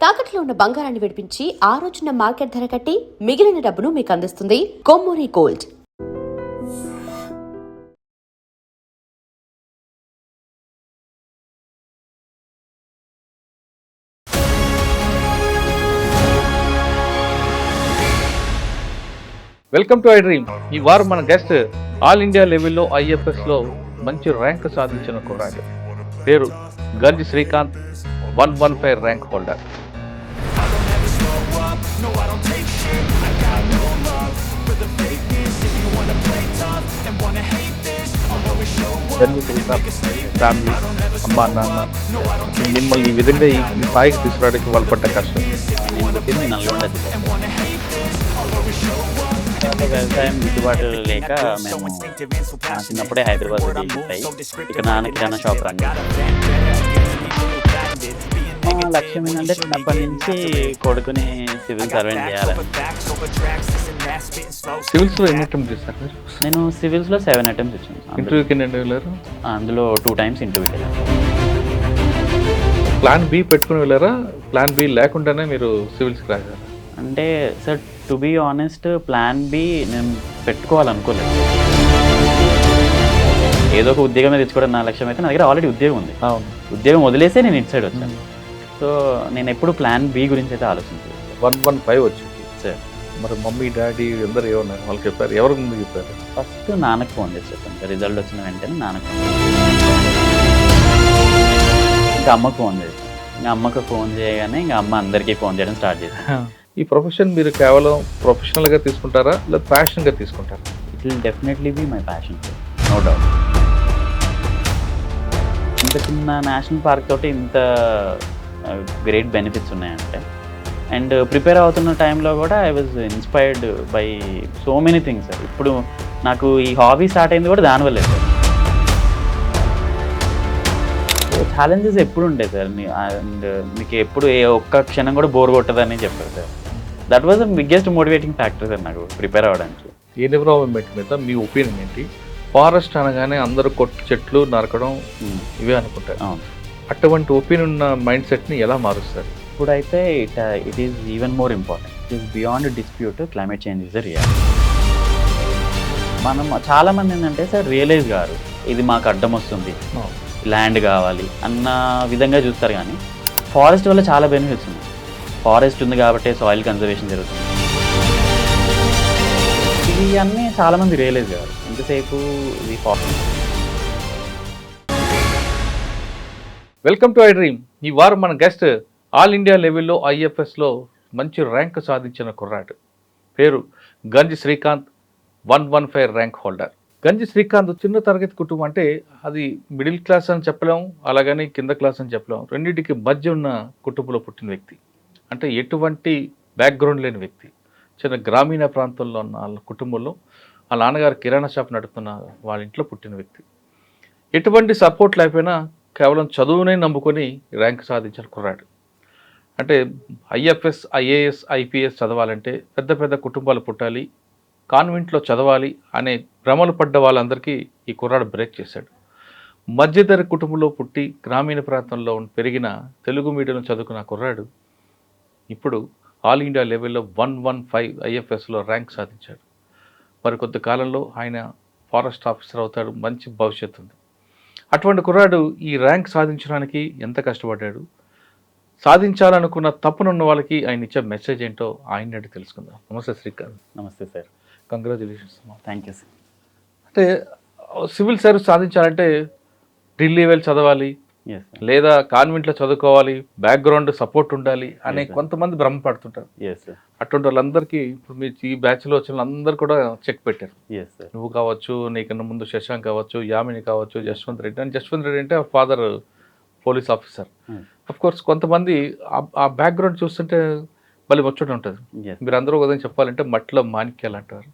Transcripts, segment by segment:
తాకట్లో ఉన్న బంగారాన్ని విడిపించి ఆ రోజున మార్కెట్ ధర కట్టి మిగిలిన డబ్బును మీకు అందిస్తుంది Kommuri gold. Welcome to I dream. ఈ వారం మన గెస్ట్ ఆల్ ఇండియా లెవెల్లో ఐఎఫ్ఎస్లో మంచి ర్యాంక్ సాధించిన కుర్రాడు. పేరు గంజి శ్రీకాంత్, 115 ర్యాంక్ హోల్డర్. గంజి శ్రీకాంత్ ఫ్యామిలీ, అమ్మా నాన్న మిమ్మల్ని ఈ విధంగా ఈ స్థాయికి తీసుకురావడానికి వాళ్ళు పడ్డ కష్టం. వ్యవసాయం గిట్టుబాటు లేక మేము చిన్నప్పుడే హైదరాబాద్ వచ్చాయి. ఇక నాన్న కిరాణా షాప్ రంగం. లక్ష్యం ఏంటంటే చిన్నప్పటి నుంచి కొడుకుని సివిల్ సర్వెంట్ చేయాలని. సివిల్స్లో ఎన్ని అటెంప్ట్ చేశారు మీరు? నేను సివిల్స్లో 7 అటెంప్ట్స్ ఇచ్చాను. ఇంటర్వ్యూకి ఎన్ని వెళ్ళారు? అందులో 2 టైమ్స్ ఇంటర్వ్యూకి వెళ్ళాను. ప్లాన్ బి పెట్టుకుని వెళ్ళారా? ప్లాన్ బి లేకుండానే మీరు సివిల్స్కి రాశారా? అంటే sir, to be honest, plan B నేను పెట్టుకోవాలనుకోలేదు. ఏదో ఒక ఉద్యోగమే తెచ్చుకోవడం నా లక్ష్యం అయితే నా దగ్గర ఆల్రెడీ ఉద్యోగం ఉంది. అవును, ఉద్యోగం వదిలేసే నేను ఇటు సైడ్ వచ్చాను. సో నేను ఎప్పుడు ప్లాన్ బి గురించి అయితే ఆలోచించలేదు. 115 వచ్చింది సార్. మరి మమ్మీ డాడీ అందరూ ఏమన్నారు? వాళ్ళు చెప్పారు, ఎవరి ముందు చెప్పారు? ఫస్ట్ నాన్నకు ఫోన్ చేసి చెప్పాను సార్. రిజల్ట్ వచ్చిన వెంటనే నాన్నకు ఫోన్ ఇంకా అమ్మకు ఫోన్ చేశాను. ఇంకా అమ్మకు ఫోన్ చేయగానే ఇంకా అమ్మ అందరికీ ఫోన్ చేయడం స్టార్ట్ చేశాను. ఈ ప్రొఫెషన్ మీరు కేవలం ప్రొఫెషనల్గా తీసుకుంటారా లేదా ప్యాషన్గా తీసుకుంటారా? It will definitely be my passion sir, no doubt. ఇంత చిన్న నేషనల్ పార్క్ తోటి ఇంత గ్రేట్ బెనిఫిట్స్ ఉన్నాయంటే, అండ్ ప్రిపేర్ అవుతున్న టైంలో కూడా I was inspired by so many things sir. ఇప్పుడు నాకు ఈ హాబీ స్టార్ట్ అయింది కూడా దానివల్లే సార్. ఛాలెంజెస్ ఎప్పుడు ఉంటాయి సార్, అండ్ మీకు ఎప్పుడు ఏ ఒక్క క్షణం కూడా బోర్ కొట్టదని చెప్పారు sir. That was the biggest motivating factor sir నాకు ప్రిపేర్ అవ్వడానికి. ఎన్విరాన్మెంట్ మీద మీ ఒపీనియన్ ఏంటి? ఫారెస్ట్ అనగానే అందరూ చెట్లు నరకడం ఇవే అనుకుంటారు. అటువంటి ఒపీనియన్ ఉన్న మైండ్ సెట్ని ఎలా మారుస్తారు? ఇప్పుడైతే it is even more important. It is beyond dispute, climate change is the reality. మనం చాలామంది ఏంటంటే సార్ రియలైజ్ గారు ఇది మాకు అడ్డం వస్తుంది, ల్యాండ్ కావాలి అన్న విధంగా చూస్తారు. కానీ ఫారెస్ట్ వల్ల చాలా బెనిఫిట్స్ ఉన్నాయి. ఫారెస్ట్ ఉంది కాబట్టి సాయిల్ కన్జర్వేషన్ జరుగుతుంది. ఇవి అన్నీ చాలామంది రియలైజ్ కాదు. ఎంతసేపు ఇది forest. Welcome to I dream. ఈ వారం మన గెస్ట్ ఆల్ ఇండియా లెవెల్లో ఐఎఫ్ఎస్లో మంచి ర్యాంక్ సాధించిన కుర్రాడు. పేరు గంజి శ్రీకాంత్, 115 ర్యాంక్ హోల్డర్. గంజి శ్రీకాంత్ చిన్న తరగతి కుటుంబం అంటే అది మిడిల్ క్లాస్ అని చెప్పలేం, అలాగని కింద క్లాస్ అని చెప్పలేం. రెండింటికి మధ్య ఉన్న కుటుంబంలో పుట్టిన వ్యక్తి. అంటే ఎటువంటి బ్యాక్గ్రౌండ్ లేని వ్యక్తి. చిన్న గ్రామీణ ప్రాంతంలో ఉన్న వాళ్ళ కుటుంబంలో వాళ్ళ నాన్నగారు కిరాణా షాప్ నడుపుతున్న వాళ్ళ ఇంట్లో పుట్టిన వ్యక్తి. ఎటువంటి సపోర్ట్ లేకపోయినా కేవలం చదువునే నమ్ముకొని ర్యాంక్ సాధించిన కుర్రాడు. అంటే ఐఎఫ్ఎస్, ఐఏఎస్, ఐపీఎస్ చదవాలంటే పెద్ద పెద్ద కుటుంబాలు పుట్టాలి, కాన్వెంట్లో చదవాలి అనే భ్రమలు పడ్డ వాళ్ళందరికీ ఈ కుర్రాడు బ్రేక్ చేశాడు. మధ్యతరగతి కుటుంబంలో పుట్టి గ్రామీణ ప్రాంతంలో పెరిగిన తెలుగు మీడియంలో చదువుకున్న కుర్రాడు ఇప్పుడు ఆల్ ఇండియా లెవెల్లో 115 ఐఎఫ్ఎస్లో ర్యాంక్ సాధించాడు. మరి కొద్ది కాలంలో ఆయన ఫారెస్ట్ ఆఫీసర్ అవుతాడు. మంచి భవిష్యత్తు ఉంది. అటువంటి కుర్రాడు ఈ ర్యాంక్ సాధించడానికి ఎంత కష్టపడ్డాడు, సాధించాలనుకున్న తప్పునున్న వాళ్ళకి ఆయన ఇచ్చే మెసేజ్ ఏంటో ఆయన అడిగి తెలుసుకుందాం. నమస్తే శ్రీకాంత్. నమస్తే sir. Congratulations. Thank you sir. అంటే సివిల్ సర్వీస్ సాధించాలంటే ఢిల్లీ వెళ్ళి చదవాలి, లేదా కాన్వెంట్లో చదువుకోవాలి, బ్యాక్గ్రౌండ్ సపోర్ట్ ఉండాలి అనే కొంతమంది భ్రమపడుతుంటారు. అటువంటి వాళ్ళందరికీ ఇప్పుడు మీ ఈ బ్యాచ్లో వచ్చిన వాళ్ళందరూ కూడా చెక్ పెట్టారు. నువ్వు కావచ్చు, నీకన్నా ముందు శశాంక్ కావచ్చు, యామిని కావచ్చు, జశ్వంత్ రెడ్డి. అని జశ్వంత్ రెడ్డి అంటే father police officer. Of course కొంతమంది ఆ బ్యాక్గ్రౌండ్ చూస్తుంటే మళ్ళీ ముచ్చట ఉంటుంది. మీరు అందరూ ఉదయం చెప్పాలంటే మట్టిలో మాణిక్యాలు అంటారు.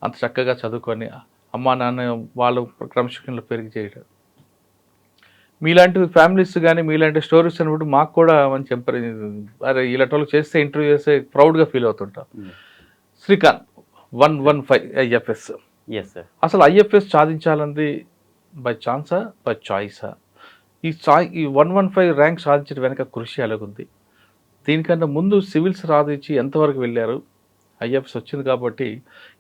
అంత చక్కగా చదువుకొని అమ్మా నాన్న వాళ్ళు క్రమశిక్షణలో పెరిగి చేయడం. మీలాంటి ఫ్యామిలీస్ కానీ మీలాంటి స్టోరీస్ అన్నప్పుడు మాకు కూడా మంచి అరే ఇలాంటి వాళ్ళు చేస్తే ఇంటర్వ్యూ చేస్తే ప్రౌడ్గా ఫీల్ అవుతుంటాం. శ్రీకాంత్, 115 ఐఎఫ్ఎస్. అసలు ఐఎఫ్ఎస్ సాధించాలంది బై ఛాన్సా, బై చాయిసా? ఈ 115 ర్యాంక్ సాధించడం వెనక కృషి ఎలాగుంది? దీనికన్నా ముందు సివిల్స్ రాదించి ఎంతవరకు వెళ్ళారు? ఐఎఫ్ఎస్ వచ్చింది కాబట్టి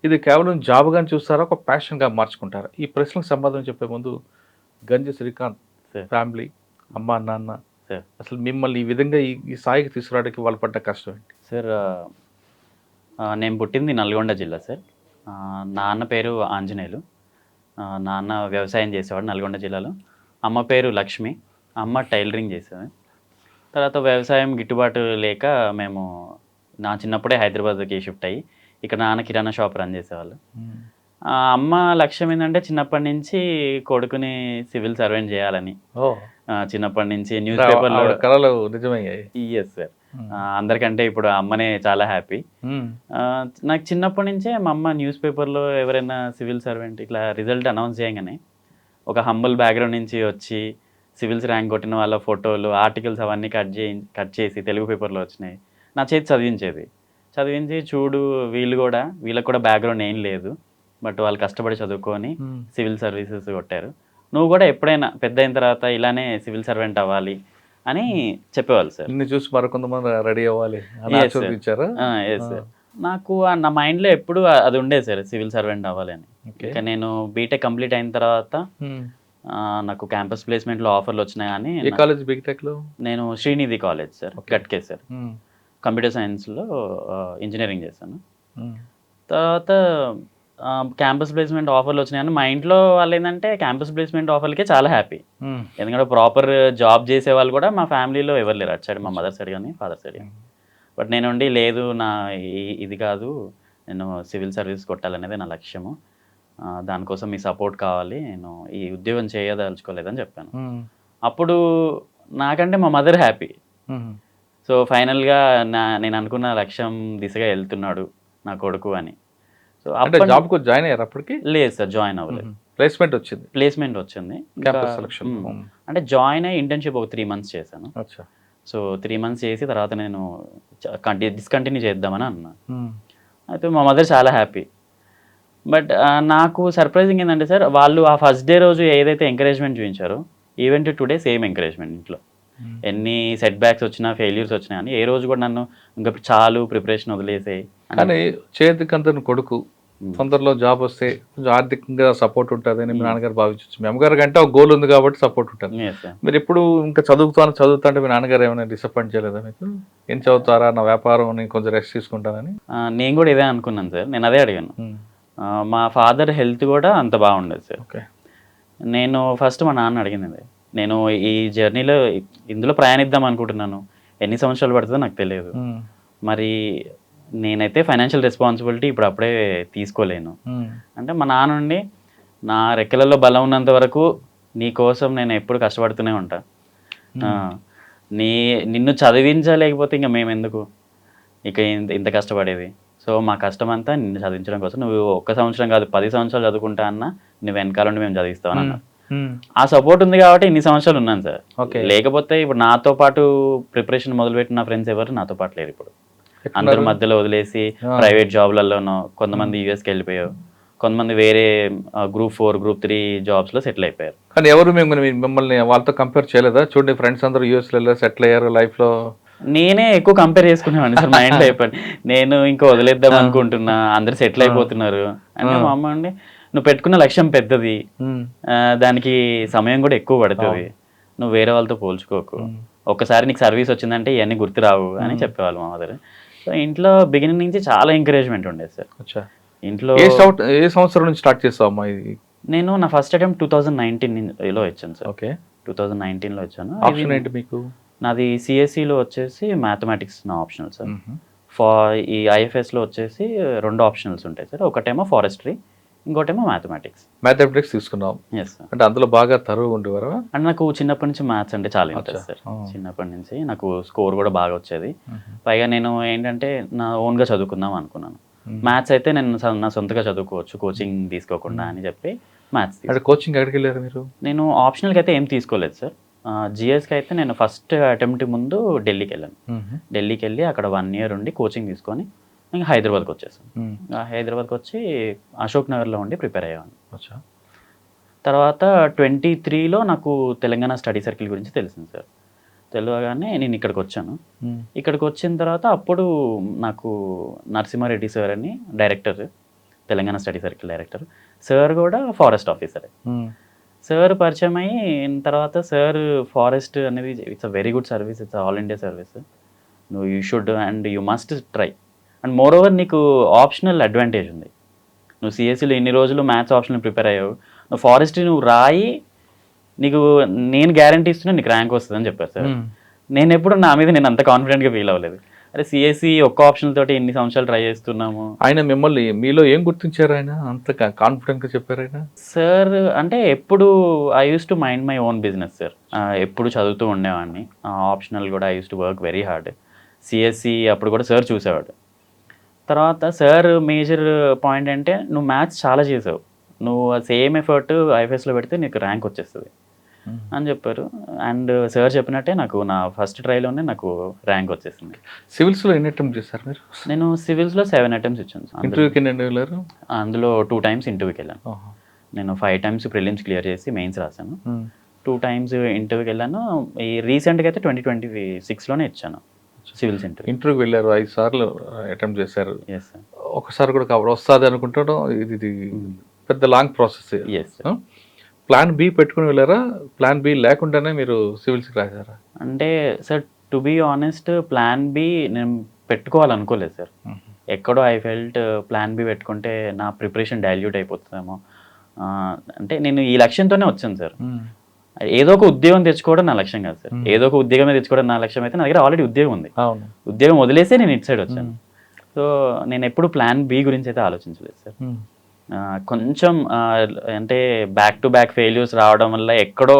ఇది కేవలం జాబ్‌గానే చూస్తారా? ఒక ప్యాషన్‌గా మార్చుకుంటారా? ఈ ప్రశ్నలకు సమాధానం చెప్పే ముందు గంజి శ్రీకాంత్ సార్. ఫ్యామిలీ, అమ్మా, నాన్న సార్. అసలు మిమ్మల్ని ఈ విధంగా ఈ స్థాయికి తీసుకురావడానికి వాళ్ళు పడ్డ కష్టం ఏంటి? సార్ నేను పుట్టింది నల్గొండ జిల్లా సార్. నాన్న పేరు ఆంజనేయులు. నాన్న వ్యవసాయం చేసేవాడు నల్గొండ జిల్లాలో. అమ్మ పేరు లక్ష్మి. అమ్మ టైలరింగ్ చేసేది. తర్వాత వ్యవసాయం గిట్టుబాటు లేక మేము నా చిన్నప్పుడే హైదరాబాద్కి షిఫ్ట్ అయ్యి ఇక్కడ నాన్న కిరాణా షాప్ రన్ చేసేవాళ్ళు. అమ్మ లక్ష్యం ఏంటంటే చిన్నప్పటి నుంచి కొడుకుని సివిల్ సర్వెంట్ చేయాలని. చిన్నప్పటి నుంచి న్యూస్ పేపర్లో కళలు నిజమయ్యాయి. Yes sir. అందరికంటే ఇప్పుడు అమ్మనే చాలా హ్యాపీ. నాకు చిన్నప్పటి నుంచే మా అమ్మ న్యూస్ పేపర్లో ఎవరైనా సివిల్ సర్వెంట్ ఇట్లా రిజల్ట్ అనౌన్స్ చేయగానే ఒక హంబుల్ బ్యాక్గ్రౌండ్ నుంచి వచ్చి సివిల్స్ ర్యాంక్ కొట్టిన వాళ్ళ ఫోటోలు ఆర్టికల్స్ అవన్నీ కట్ చేసి తెలుగు పేపర్లో వచ్చినాయి నా చేతి చదివించి చూడు వీళ్ళకి కూడా బ్యాక్గ్రౌండ్ ఏం లేదు, బట్ వాళ్ళు కష్టపడి చదువుకొని సివిల్ సర్వీసెస్ కొట్టారు, నువ్వు కూడా ఎప్పుడైనా పెద్ద అయిన తర్వాత ఇలానే సివిల్ సర్వెంట్ అవ్వాలి అని చెప్పేవాళ్ళు సార్. చూసి మరికొంతమంది రెడీ అవ్వాలి సార్. నాకు నా మైండ్లో ఎప్పుడు అది ఉండేది సార్, సివిల్ సర్వెంట్ అవ్వాలి అని. ఇంకా నేను బీటెక్ కంప్లీట్ అయిన తర్వాత నాకు క్యాంపస్ ప్లేస్మెంట్లో ఆఫర్లు వచ్చినాయి. కానీ కాలేజ్ బీటెక్లో నేను Srinidhi college sir, Ghatkesar. Computer సైన్స్లో ఇంజనీరింగ్ చేశాను. తర్వాత క్యాంపస్ ప్లేస్మెంట్ ఆఫర్లు వచ్చినాయని మా ఇంట్లో వాళ్ళు ఏంటంటే క్యాంపస్ ప్లేస్మెంట్ ఆఫర్లకే చాలా హ్యాపీ. ఎందుకంటే ప్రాపర్ జాబ్ చేసే వాళ్ళు కూడా మా ఫ్యామిలీలో ఎవరు లేరు, అటు సైడ్ మా మదర్ సైడ్ కానీ ఫాదర్ సైడ్ కానీ. బట్ నేను ఉండి లేదు ఇది కాదు, నేను సివిల్ సర్వీస్ కొట్టాలనేది నా లక్ష్యము, దానికోసం మీ సపోర్ట్ కావాలి, నేను ఈ ఉద్యోగం చేయదలుచుకోలేదని చెప్పాను. అప్పుడు నాకంటే మా మదర్ హ్యాపీ. సో ఫైనల్గా నేను అనుకున్న లక్ష్యం దిశగా వెళ్తున్నాడు నా కొడుకు అని. సో అంటే జాబ్కు జాయిన్ అయ్యారు అప్పటికి? లేదు సార్, జాయిన్ అవ్వలేదు. ప్లేస్మెంట్ వచ్చింది. అంటే జాయిన్ అయ్యి ఇంటర్న్షిప్ ఒక 3 months చేశాను. సో 3 months చేసి తర్వాత నేను డిస్కంటిన్యూ చేద్దామని అన్నా. అయితే మా మదర్ చాలా హ్యాపీ. బట్ నాకు సర్ప్రైజింగ్ ఏంటంటే సార్, వాళ్ళు ఆ ఫస్ట్ డే రోజు ఏదైతే ఎంకరేజ్మెంట్ చూపించారో ఈవెన్ టుడే సేమ్ ఎంకరేజ్మెంట్. ఇంట్లో ఎన్ని సెట్ బ్యాక్స్ వచ్చినా ఫెయిల్యూర్స్ వచ్చినా అని ఏ రోజు కూడా నన్ను ఇంకా చాలు ప్రిపరేషన్ వదిలేసాయి. కానీ చేతికంత కొడుకు తొందరలో జాబ్ వస్తే కొంచెం ఆర్థికంగా సపోర్ట్ ఉంటుంది అని మీ నాన్నగారు భావించవచ్చు. మీ అమ్మగారు కంటే ఒక గోల్ ఉంది కాబట్టి సపోర్ట్ ఉంటుంది. మీరు ఎప్పుడు ఇంకా చదువుతా అంటే మీ నాన్నగారు ఏమైనా డిసప్పాయింట్ చేయలేదా మీకు? ఏం చదువుతారా, నా వ్యాపారం నేను కొంచెం రెస్ట్ తీసుకుంటానని? నేను కూడా ఇదే అనుకున్నాను సార్, నేను అదే అడిగాను. మా ఫాదర్ హెల్త్ కూడా అంత బాగుండేది సార్. నేను ఫస్ట్ మా నాన్న అడిగింది, నేను ఈ జర్నీలో ఇందులో ప్రయాణిద్దాం అనుకుంటున్నాను, ఎన్ని సంవత్సరాలు పడుతుందో నాకు తెలియదు, మరి నేనైతే ఫైనాన్షియల్ రెస్పాన్సిబిలిటీ ఇప్పుడు అప్పుడే తీసుకోలేను అంటే మా నాన్న నుండి నా రెక్కలలో బలం ఉన్నంత వరకు నీ కోసం నేను ఎప్పుడు కష్టపడుతూనే ఉంటా, నిన్ను చదివించలేకపోతే ఇంకా మేము ఎందుకు ఇక ఇంత కష్టపడేది, సో మా కష్టం అంతా నిన్ను చదివించడం కోసం, నువ్వు 1 సంవత్సరం కాదు 10 సంవత్సరాలు చదువుకుంటా అన్నా నువ్వు వెనకాలండి మేము చదివిస్తామని అన్నారు. ఆ సపోర్ట్ ఉంది కాబట్టి ఇన్ని సంవత్సరాలు ఉన్నాను సార్. లేకపోతే ఇప్పుడు నాతో పాటు ప్రిపరేషన్ మొదలుపెట్టిన నా ఫ్రెండ్స్ ఎవరు నాతో పాటు లేరు. ఇప్పుడు అందరూ మధ్యలో వదిలేసి ప్రైవేట్ జాబ్లలోనో, కొంతమంది యూఎస్కి వెళ్ళిపోయారు, కొంతమంది వేరే Group 4 Group 3 జాబ్స్లో సెటిల్ అయిపోయారు. కానీ ఎవరు మిమ్మల్ని వాళ్ళతో కంపేర్ చేయలేదా? చూడండి ఫ్రెండ్స్ అందరూ యూఎస్లో సెటిల్ అయ్యారు లైఫ్లో. నేనే ఎక్కువ కంపేర్ చేసుకునేవాడిని సార్ మైండ్లో. అయిపోయింది నేను ఇంకా వదిలేద్దాం అనుకుంటున్నా, అందరు సెటిల్ అయిపోతున్నారు అంటే మా అమ్మ అండి నువ్వు పెట్టుకున్న లక్ష్యం పెద్దది, దానికి సమయం కూడా ఎక్కువ పడుతుంది, నువ్వు వేరే వాళ్ళతో పోల్చుకోకు, ఒక్కసారి నీకు సర్వీస్ వచ్చిందంటే ఇవన్నీ గుర్తురావు అని చెప్పేవాళ్ళు మా మదర్. సో ఇంట్లో బిగినింగ్ నుంచి చాలా ఎంకరేజ్మెంట్ ఉండేది సార్. ఇంట్లో ఏ సంవత్సరం నుంచి స్టార్ట్ చేస్తావమ్మా ఇది? నేను నా ఫస్ట్ అటెంప్ట్ 2019లో ఇచ్చాను సార్. 2019లో ఇచ్చాను. ఆప్షన్ ఏంటి మీకు? నాది సిఎస్సిలో వచ్చేసి మ్యాథమెటిక్స్ నా ఆప్షనల్ సార్. ఈ ఐఎఫ్ఎస్లో వచ్చేసి 2 ఆప్షనల్స్ ఉంటాయి సార్, ఒకటేమో ఫారెస్ట్రీ, ఇంకోటేమో మ్యాథమెటిక్స్ తీసుకున్నాం. అంటే అందులో బాగా తరువు ఉండేవారు. అంటే నాకు చిన్నప్పటి నుంచి మ్యాథ్స్ అంటే చాలా ఇంట్రెస్ట్ సార్. చిన్నప్పటి నుంచి నాకు స్కోర్ కూడా బాగా వచ్చేది. పైగా నేను ఏంటంటే నా ఓన్గా చదువుకుందాం అనుకున్నాను. మ్యాథ్స్ అయితే నేను నా సొంతగా చదువుకోవచ్చు కోచింగ్ తీసుకోకుండా అని చెప్పి మ్యాథ్స్. అంటే కోచింగ్ ఎక్కడికి వెళ్ళారు మీరు? నేను ఆప్షనల్కి అయితే ఏం తీసుకోలేదు సార్. జిఎస్కి అయితే నేను ఫస్ట్ అటెంప్ట్ ముందు ఢిల్లీకి వెళ్ళాను. ఢిల్లీకి వెళ్ళి అక్కడ 1 year ఉండి కోచింగ్ తీసుకొని ఇంకా హైదరాబాద్కి వచ్చేసాను. హైదరాబాద్కి వచ్చి అశోక్ నగర్లో ఉండి ప్రిపేర్ అయ్యాను. తర్వాత 23లో నాకు తెలంగాణ స్టడీ సర్కిల్ గురించి తెలిసింది సార్. తెలియగానే నేను ఇక్కడికి వచ్చాను. ఇక్కడికి వచ్చిన తర్వాత అప్పుడు నాకు నరసింహారెడ్డి సార్ అని director, Telangana study circle director, sir కూడా ఫారెస్ట్ ఆఫీసరే. సార్ పరిచయం అయిన తర్వాత సార్ ఫారెస్ట్ అనేది it's a very good service, it's all India service, నువ్వు you should and you must try. And moreover నీకు ఆప్షనల్ అడ్వాంటేజ్ ఉంది. నువ్వు సిఎస్సిలో ఇన్ని రోజులు మ్యాథ్స్ ఆప్షనల్ ప్రిపేర్ అయ్యావు, నువ్వు ఫారెస్ట్ నువ్వు రాయి, నీకు నేను గ్యారంటీ ఇస్తున్నా నీకు ర్యాంక్ వస్తుందని చెప్పారు సార్. నేను ఎప్పుడు నా మీద నేను అంత కాన్ఫిడెంట్గా ఫీల్ అవ్వలేదు. అరే సిఎస్సి ఒక్క ఆప్షన్ తోటి ఎన్ని సంవత్సరాలు ట్రై చేస్తున్నాము. ఆయన మిమ్మల్ని మీలో ఏం గుర్తించారు, ఆయన అంత కాన్ఫిడెంట్గా చెప్పారు ఆయన? సార్ అంటే ఎప్పుడు I use to mind my own business sir. ఎప్పుడు చదువుతూ ఉండేవాడిని, ఆప్షనల్ కూడా I use to work very hard. CSC అప్పుడు కూడా సార్ చూసేవాడు. తర్వాత సార్ మేజర్ పాయింట్ అంటే నువ్వు మ్యాథ్స్ చాలా చేసావు, నువ్వు సేమ్ ఎఫర్ట్ ఐఎఫ్ఎస్లో పెడితే నీకు ర్యాంక్ వచ్చేస్తుంది అని చెప్పారు. అండ్ సార్ చెప్పినట్టే నాకు నా ఫస్ట్ ట్రైలోనే నాకు ర్యాంక్ వచ్చేసింది. సివిల్స్లో ఎన్ని అటెంప్ట్ చేశారు మీరు? నేను సివిల్స్లో 7 అటెంప్ట్స్ ఇచ్చాను. ఇంటర్వ్యూకి ఎన్ని వెళ్ళారు? అందులో 2 టైమ్స్ ఇంటర్వ్యూకి వెళ్ళాను. నేను 5 టైమ్స్ ప్రిలిమ్స్ క్లియర్ చేసి మెయిన్స్ రాశాను. 2 టైమ్స్ ఇంటర్వ్యూకి వెళ్ళాను. ఈ రీసెంట్గా అయితే 2026లోనే ఇచ్చాను సివిల్స్ ఇంటర్వ్యూ. ఇంటర్వ్యూకి వెళ్ళారు, 5 సార్లు అటెంప్ట్ చేశారు. Yes sir. ఒకసారి కూడా కవర్ వస్తుంది అనుకుంటాడు. ఇది పెద్ద long process. Yes sir. Plan B పెట్టుకుని వెళ్ళారా? ప్లాన్ బి లేకుండానే మీరు సివిల్స్కి రాశారా? అంటే sir to be honest plan B నేను పెట్టుకోవాలనుకోలేదు సార్. ఎక్కడో ఐ ఫెల్ట్ ప్లాన్ బి పెట్టుకుంటే నా ప్రిపరేషన్ డైల్యూట్ అయిపోతుందేమో. అంటే నేను ఈ లక్ష్యంతోనే వచ్చాను సార్. ఏదో ఒక ఉద్యోగం తెచ్చుకోవడం నా లక్ష్యం కాదు సార్. ఏదో ఒక ఉద్యోగమే తెచ్చుకోవడం నా లక్ష్యం అయితే నా దగ్గర ఆల్రెడీ ఉద్యోగం ఉంది. ఉద్యోగం వదిలేసే నేను ఇటు సైడ్ వచ్చాను. సో నేను ఎప్పుడు ప్లాన్ బి గురించి అయితే ఆలోచించలేదు సార్. కొంచెం అంటే బ్యాక్ టు బ్యాక్ ఫెయిల్యూర్స్ రావడం వల్ల ఎక్కడో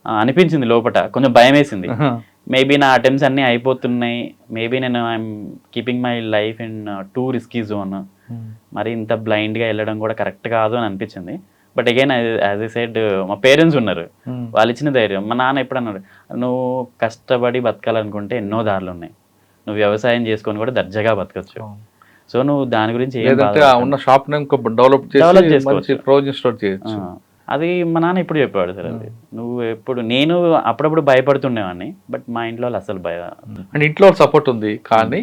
అనిపించింది లోపల, కొంచెం భయం వేసింది. మేబీ నా అటెంప్ట్స్ అన్నీ అయిపోతున్నాయి, మేబీ నేను I'm keeping my life in two risky zone, మరి ఇంత బ్లైండ్గా వెళ్ళడం కూడా కరెక్ట్ కాదు అని అనిపించింది. But again as I said మా పేరెంట్స్ ఉన్నారు, వాళ్ళు ఇచ్చిన ధైర్యం. మా నాన్న ఎప్పుడు అన్నాడు, నువ్వు కష్టపడి బతకాలనుకుంటే ఎన్నో దారులు ఉన్నాయి, నువ్వు వ్యవసాయం చేసుకొని కూడా దర్జాగా బతకచ్చు. సో నువ్వు దాని గురించి ఉన్న షాప్ డెవలప్ చేయొచ్చు. అది మా నాన్న ఇప్పుడు చెప్పేవాడు సార్. అది నువ్వు ఎప్పుడు, నేను అప్పుడప్పుడు భయపడుతుండేవాడిని, బట్ మా ఇంట్లో అసలు అండ్ ఇంట్లో సపోర్ట్ ఉంది, కానీ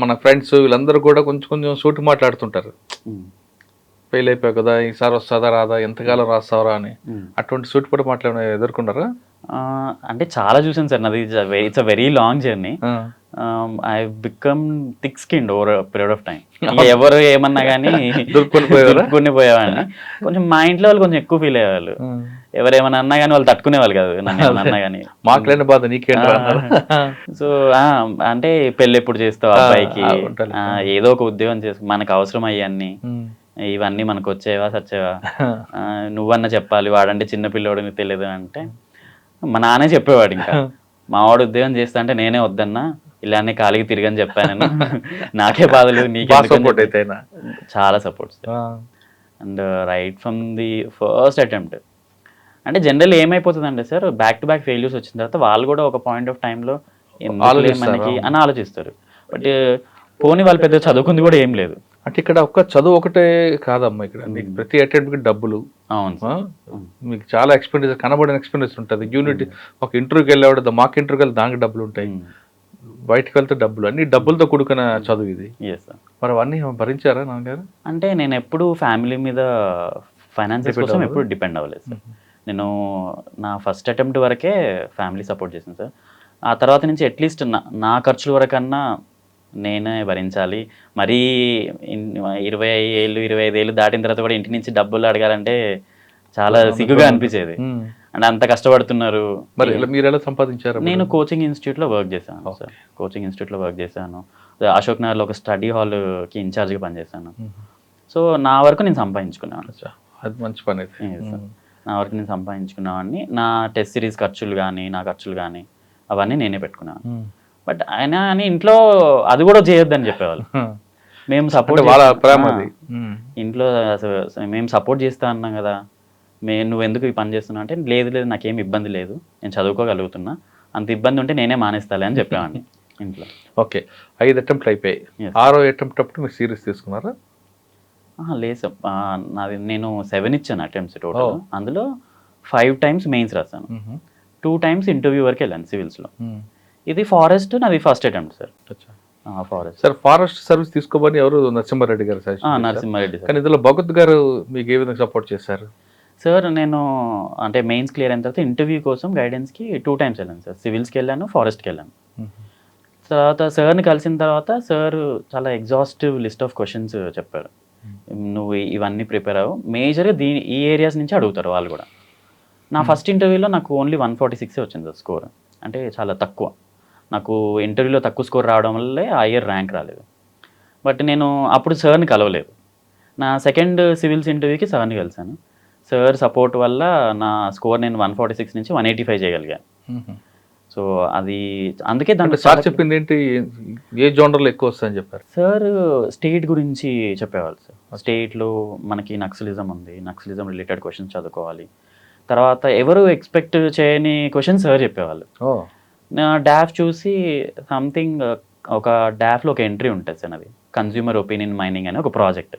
మన ఫ్రెండ్స్ వీళ్ళందరూ కూడా కొంచెం సూటి మాట్లాడుతుంటారు. ఫెయిల్ అయిపోయావు కదా, ఈసారి వస్తుందా రాదా, ఎంతకాలం రాస్తావరా అని. అటువంటి సూటిపడి మాట్లాడిన ఎదుర్కొన్నారా? అంటే చాలా చూసాను సార్. నాది it's a very long journey. I become thick skinned over period of time. ఎవరు ఏమన్నా కానీ దుర్కొని పోయేవాడిని. కొంచెం మా ఇంట్లో వాళ్ళు కొంచెం ఎక్కువ ఫీల్ అయ్యేవాళ్ళు. ఎవరేమన్నా అన్నా కానీ వాళ్ళు తట్టుకునేవాళ్ళు కాదు, నన్ను ఏమన్నా అన్నా కానీ. మాట్లాడిన బాధ నీకేంటి. సో అంటే పెళ్ళి ఎప్పుడు చేస్తావు అబ్బాయికి, ఏదో ఒక ఉద్యోగం చేసు, మనకు అవసరం అయ్యాన్ని, ఇవన్నీ మనకు వచ్చేవా సచ్చేవా, నువ్వన్నా చెప్పాలి, వాడంటే చిన్న పిల్లోడు నీకు తెలియదు అంటే మా నాన్నే చెప్పేవాడు. ఇంకా మా వాడు ఉద్యోగం చేస్తా అంటే నేనే వద్దన్నా, ఇలానే ఖాళీకి తిరిగని చెప్పాను నేను. నాకే బాధలు, నీకే చాలా support. And right from the first attempt. అంటే జనరల్ ఏమైపోతుందంటే sir, back to back failures వచ్చిన తర్వాత వాళ్ళు కూడా ఒక పాయింట్ ఆఫ్ టైంలో మనకి అని ఆలోచిస్తారు. బట్ పోనీ వాళ్ళు పెద్ద చదువుకుంది కూడా ఏం లేదు. అంటే ఇక్కడ ఒక్క చదువు ఒకటే కాదమ్మా, ఇక్కడ మీకు ప్రతి అటెంప్ట్కి డబ్బులు. అవును, మీకు చాలా ఎక్స్పెండిచర్, కనబడిన ఎక్స్పెండిచర్ ఉంటుంది. యూనిట్ ఒక ఇంటర్వ్యూకి వెళ్ళేవాడు, మాకు ఇంటర్వ్యూకి వెళ్తే దానికి డబ్బులు ఉంటాయి, బయటకు వెళ్తే డబ్బులు, అన్ని డబ్బులతో కూడుకున్న చదువు ఇది. మరి అవన్నీ భరించారా నాన్నగారు? అంటే నేను ఎప్పుడు ఫ్యామిలీ మీద ఫైనాన్సెస్ కోసం ఎప్పుడు డిపెండ్ అవ్వలేదు సార్. నేను నా ఫస్ట్ అటెంప్ట్ వరకే ఫ్యామిలీ సపోర్ట్ చేసింది సార్. ఆ తర్వాత నుంచి అట్లీస్ట్ నా ఖర్చుల వరకన్నా నేనే భరించాలి. మరీ 20 ఏళ్ళు 25 ఏళ్ళు దాటిన తర్వాత కూడా ఇంటి నుంచి డబ్బులు అడగాలంటే చాలా సిగ్గుగా అనిపించేది. అంటే అంత కష్టపడుతున్నారు. మరి మీరు ఎలా సంపాదించారు? నేను కోచింగ్ ఇన్స్టిట్యూట్లో వర్క్ చేశాను సార్. కోచింగ్ ఇన్స్టిట్యూట్లో వర్క్ చేశాను. అశోక్ నగర్లో ఒక స్టడీ హాల్కి ఇన్ఛార్జ్గా పనిచేశాను. సో నా వరకు నేను సంపాదించుకున్నాను. అది మంచి పని. నా వరకు నేను సంపాదించుకున్నావాడిని. నా టెస్ట్ సిరీస్ ఖర్చులు కానీ, నా ఖర్చులు కానీ అవన్నీ నేనే పెట్టుకున్నాను. బట్ ఆయన అని ఇంట్లో అది కూడా చేయొద్దని చెప్పేవాళ్ళు. మేము సపోర్ట్ ఇంట్లో మేము సపోర్ట్ చేస్తా అన్నాం కదా, నువ్వు ఎందుకు ఈ పని చేస్తున్నావు అంటే, లేదు నాకేం ఇబ్బంది లేదు, నేను చదువుకోగలుగుతున్నా, అంత ఇబ్బంది ఉంటే నేనే మానేస్తాలే అని చెప్పేవాడిని ఇంట్లో. ఓకే, 5 అటెంప్ట్లు అయిపోయాయి. 6వ అటెంప్ట్ అప్పుడు మీరు సీరియస్ తీసుకున్నారా? లేదు సార్, నాది నేను 7 ఇచ్చాను అటెంప్ట్స్ టోటల్. అందులో 5 టైమ్స్ మెయిన్స్ రాశాను. 2 times ఇంటర్వ్యూ వరకు వెళ్ళాను సివిల్స్లో. ఇది ఫారెస్ట్ నాది first attempt sir. Forest sir forest service తీసుకోమని ఎవరు నరసింహారెడ్డి గారు సజెస్ట్ చేశారా? నరసింహారెడ్డి సార్. కానీ ఇందులో భగత్ గారు మీకు ఏ విధంగా సపోర్ట్ చేశారు? సార్ నేను అంటే మెయిన్స్ క్లియర్ అయిన తర్వాత ఇంటర్వ్యూ కోసం గైడెన్స్కి 2 times వెళ్ళాను సార్. సివిల్స్కి వెళ్ళాను, ఫారెస్ట్కి వెళ్ళాను. తర్వాత సార్ని కలిసిన తర్వాత సార్ చాలా ఎగ్జాస్టివ్ లిస్ట్ ఆఫ్ క్వశ్చన్స్ చెప్పారు. నువ్వు ఇవన్నీ ప్రిపేర్ అవ్వు, మేజర్గా ఈ ఏరియాస్ నుంచి అడుగుతారు వాళ్ళు కూడా. నా ఫస్ట్ ఇంటర్వ్యూలో నాకు ఓన్లీ 146 వచ్చింది సార్ స్కోర్. అంటే చాలా తక్కువ. నాకు ఇంటర్వ్యూలో తక్కువ స్కోర్ రావడం వల్లే ఆ ఇయర్ ర్యాంక్ రాలేదు. బట్ నేను అప్పుడు సార్ని కలవలేదు. నా సెకండ్ సివిల్స్ ఇంటర్వ్యూకి సార్ని కలిసాను. సార్ సపోర్ట్ వల్ల నా స్కోర్ నేను 146 నుంచి 185 చేయగలిగాను. సో అది అందుకే దాంట్లో సార్ చెప్పింది ఏంటి, ఏ జోనర్లో ఎక్కువ వస్తుందని చెప్పారు? సార్ స్టేట్ గురించి చెప్పేవాళ్ళు సార్. స్టేట్లో మనకి నక్సలిజం ఉంది, నక్సలిజం రిలేటెడ్ క్వశ్చన్స్ చదువుకోవాలి. తర్వాత ఎవరు ఎక్స్పెక్ట్ చేయని క్వశ్చన్స్ సార్ చెప్పేవాళ్ళు. నా డాఫ్ చూసి సంథింగ్ ఒక డాఫ్లో ఒక ఎంట్రీ ఉంటుంది సార్, అది కన్జ్యూమర్ ఒపీనియన్ మైనింగ్ అనే ఒక ప్రాజెక్ట్.